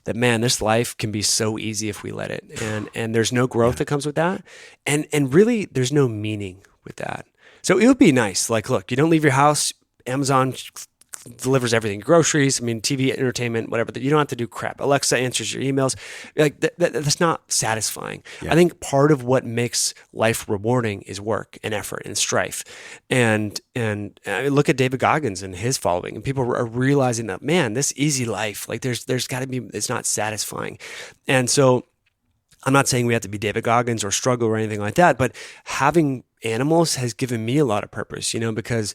that, man, this life can be so easy if we let it. And there's no growth that comes with that. And really, there's no meaning with that. So it would be nice. Like, look, you don't leave your house. Amazon delivers everything, groceries, TV, entertainment, whatever. You don't have to do crap. Alexa answers your emails. Like that's not satisfying. Yeah. I think part of what makes life rewarding is work and effort and strife. And I look at David Goggins and his following, and people are realizing that, man, this easy life, like there's got to be, it's not satisfying. And so I'm not saying we have to be David Goggins or struggle or anything like that, but having animals has given me a lot of purpose, because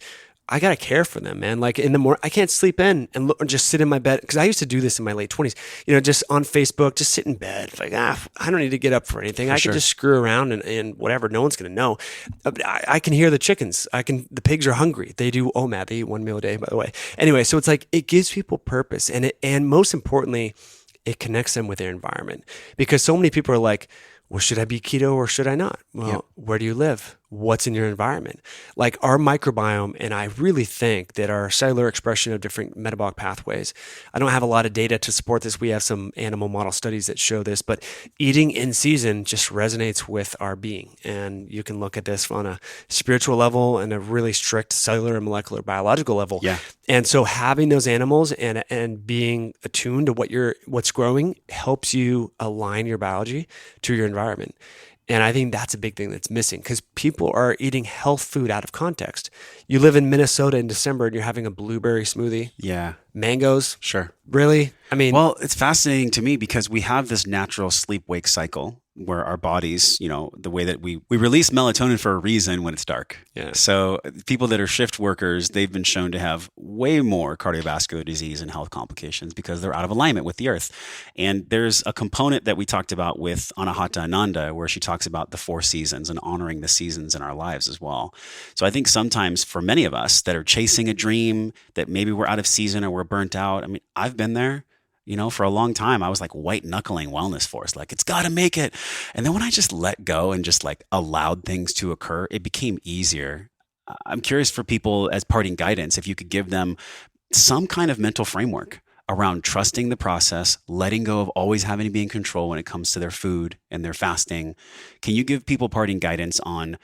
I got to care for them, man. Like in the morning, I can't sleep in and just sit in my bed. Cause I used to do this in my late 20s, just on Facebook, just sit in bed. Like, I don't need to get up for anything. I can just screw around and whatever. No one's going to know. I can hear the chickens. The pigs are hungry. They do OMAD. They eat 1 meal a day, by the way. Anyway, so it's like, it gives people purpose, and most importantly, it connects them with their environment, because so many people are like, well, should I be keto or should I not? Well, Where do you live? What's in your environment? Like our microbiome, and I really think that our cellular expression of different metabolic pathways, I don't have a lot of data to support this. We have some animal model studies that show this, but eating in season just resonates with our being. And you can look at this on a spiritual level and a really strict cellular and molecular biological level. Yeah. And so having those animals and being attuned to what's growing helps you align your biology to your environment. And I think that's a big thing that's missing, because people are eating health food out of context. You live in Minnesota in December and you're having a blueberry smoothie. Yeah. Mangoes. Sure. Really? Well, it's fascinating to me because we have this natural sleep-wake cycle where our bodies, the way that we release melatonin for a reason when it's dark. Yeah. So people that are shift workers, they've been shown to have way more cardiovascular disease and health complications because they're out of alignment with the earth. And there's a component that we talked about with Anahata Ananda where she talks about the 4 seasons and honoring the seasons in our lives as well. So I think sometimes for many of us that are chasing a dream, that maybe we're out of season or we're burnt out. I've been there. For a long time, I was like white knuckling wellness force, like it's got to make it. And then when I just let go and just like allowed things to occur, it became easier. I'm curious for people as parting guidance, if you could give them some kind of mental framework around trusting the process, letting go of always having to be in control when it comes to their food and their fasting. Can you give people parting guidance on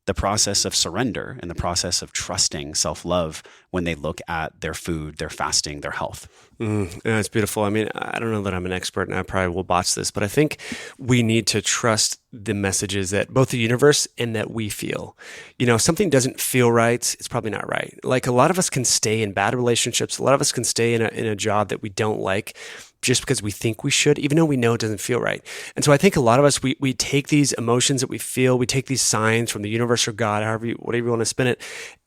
the process of surrender and the process of trusting self-love when they look at their food, their fasting, their health? Yeah, it's beautiful. I don't know that I'm an expert, and I probably will botch this, but I think we need to trust the messages that both the universe and that we feel. If something doesn't feel right, it's probably not right. Like a lot of us can stay in bad relationships. A lot of us can stay in a job that we don't like just because we think we should, even though we know it doesn't feel right. And so I think a lot of us, we take these emotions that we feel, we take these signs from the universe or God, whatever you want to spin it,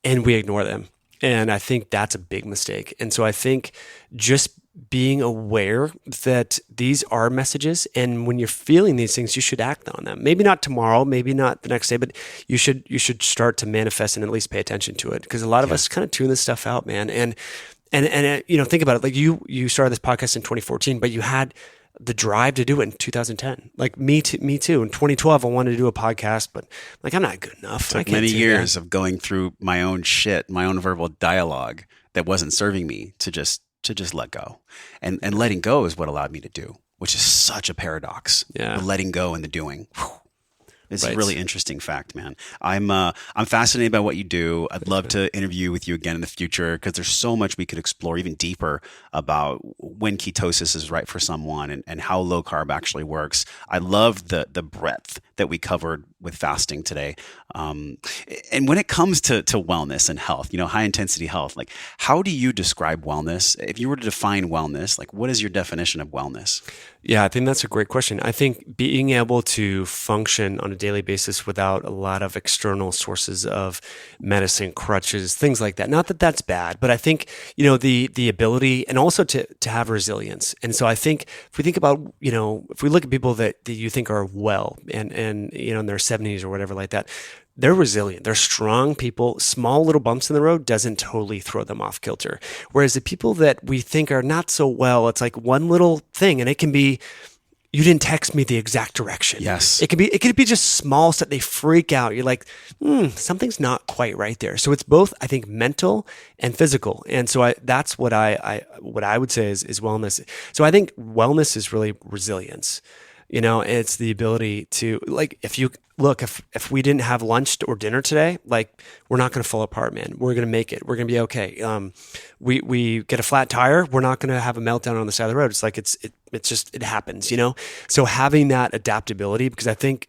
and we ignore them. And I think that's a big mistake. And so I think just being aware that these are messages, and when you're feeling these things, you should act on them. Maybe not tomorrow, maybe not the next day, but you should start to manifest and at least pay attention to it. Because a lot of us kind of tune this stuff out, man. And think about it. Like you started this podcast in 2014, but you had the drive to do it in 2010. Like me too. In 2012, I wanted to do a podcast, but like I'm not good enough. It took many years of going through my own shit, my own verbal dialogue that wasn't serving me to just let go. And letting go is what allowed me to do, which is such a paradox. Yeah. The letting go and the doing. Whew. It's Right. a really interesting fact, man. I'm fascinated by what you do. I'd love to interview with you again in the future because there's so much we could explore even deeper about when ketosis is right for someone and how low carb actually works. I love the breadth that we covered with fasting today. And when it comes to wellness and health, high intensity health, like how do you describe wellness? If you were to define wellness, like what is your definition of wellness? Yeah, I think that's a great question. I think being able to function on a daily basis without a lot of external sources of medicine, crutches, things like that. Not that that's bad, but I think, the ability and also to have resilience. And so I think if we think about, if we look at people that you think are well and in their 70s or whatever like that, they're resilient. They're strong people. Small little bumps in the road doesn't totally throw them off kilter. Whereas the people that we think are not so well, it's like one little thing, and it can be, you didn't text me the exact direction. Yes. It could be just small stuff. They freak out. You're like, something's not quite right there. So it's both, I think, mental and physical. And so that's what I would say is wellness. So I think wellness is really resilience. It's the ability to, like, if we didn't have lunch or dinner today, like, we're not going to fall apart, man. We're going to make it. We're going to be okay. We get a flat tire. We're not going to have a meltdown on the side of the road. It's like, it happens, So having that adaptability, because I think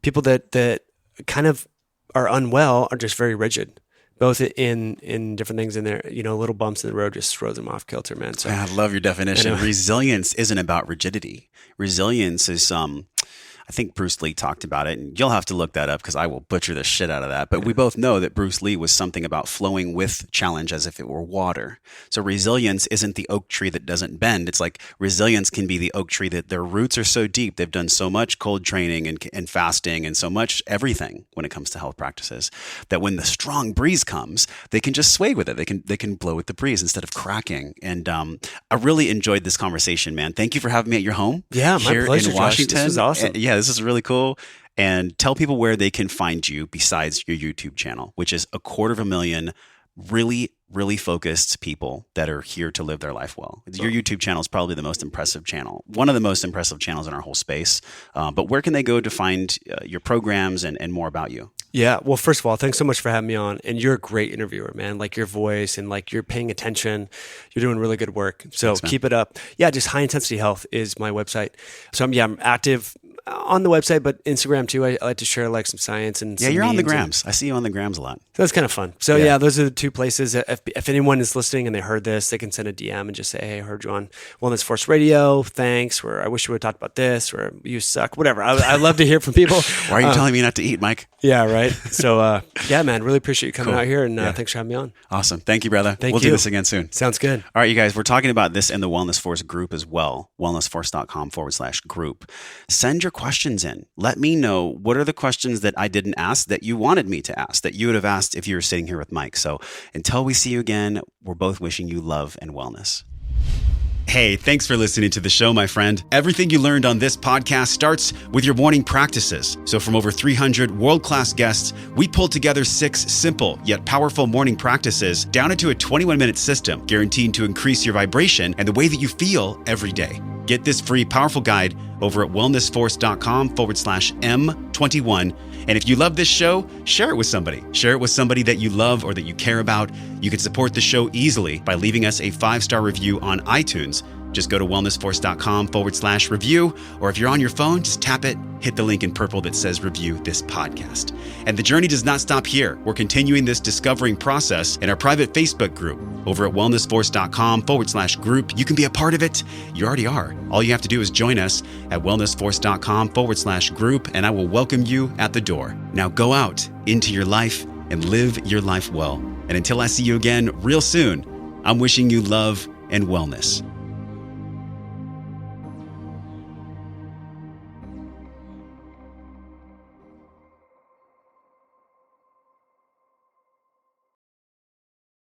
people that kind of are unwell are just very rigid. Both in different things in there, little bumps in the road just throws them off kilter, man. So I love your definition. Resilience isn't about rigidity. Resilience is, I think Bruce Lee talked about it, and you'll have to look that up because I will butcher the shit out of that. But we both know that Bruce Lee was something about flowing with challenge as if it were water. So resilience isn't the oak tree that doesn't bend. It's like resilience can be the oak tree that their roots are so deep. They've done so much cold training and fasting and so much everything when it comes to health practices that when the strong breeze comes, they can just sway with it. They can blow with the breeze instead of cracking. And I really enjoyed this conversation, man. Thank you for having me at your home. Yeah, my here pleasure, in Washington. Josh. This was awesome. This is really cool. And tell people where they can find you besides your YouTube channel, which is 250,000 really, really focused people that are here to live their life well. Your YouTube channel is probably the most impressive channel, one of the most impressive channels in our whole space. But where can they go to find your programs and more about you? Yeah. Well, first of all, thanks so much for having me on. And you're a great interviewer, man. Like, your voice and like you're paying attention. You're doing really good work. So Thanks, keep it up. Yeah. Just High Intensity Health is my website. So I'm active on the website, but Instagram too. I like to share like some science and you're on the grams. I see you on the grams a lot. So that's kind of fun. So yeah, those are the two places. If anyone is listening and they heard this, they can send a DM and just say, "Hey, I heard you on Wellness Force Radio. Thanks." Or, "I wish we would have talked about this," or, "You suck." Whatever. I love to hear from people. Why are you telling me not to eat, Mike? Yeah, right. So yeah, man, really appreciate you coming out here, and thanks for having me on. Awesome. Thank you, brother. We'll do this again soon. Sounds good. All right, you guys, we're talking about this in the Wellness Force group as well, wellnessforce.com/group. Send your questions in. Let me know what are the questions that I didn't ask that you wanted me to ask, that you would have asked if you were sitting here with Mike. So until we see you again, we're both wishing you love and wellness. Hey, thanks for listening to the show, my friend. Everything you learned on this podcast starts with your morning practices. So from over 300 world-class guests, we pulled together 6 simple yet powerful morning practices down into a 21-minute system guaranteed to increase your vibration and the way that you feel every day. Get this free, powerful guide over at wellnessforce.com/M21. And if you love this show, share it with somebody. Share it with somebody that you love or that you care about. You can support the show easily by leaving us a 5-star review on iTunes. Just go to wellnessforce.com/review, or if you're on your phone, just tap it, hit the link in purple that says review this podcast. And the journey does not stop here. We're continuing this discovering process in our private Facebook group over at wellnessforce.com/group. You can be a part of it. You already are. All you have to do is join us at wellnessforce.com/group, and I will welcome you at the door. Now go out into your life and live your life well. And until I see you again real soon, I'm wishing you love and wellness.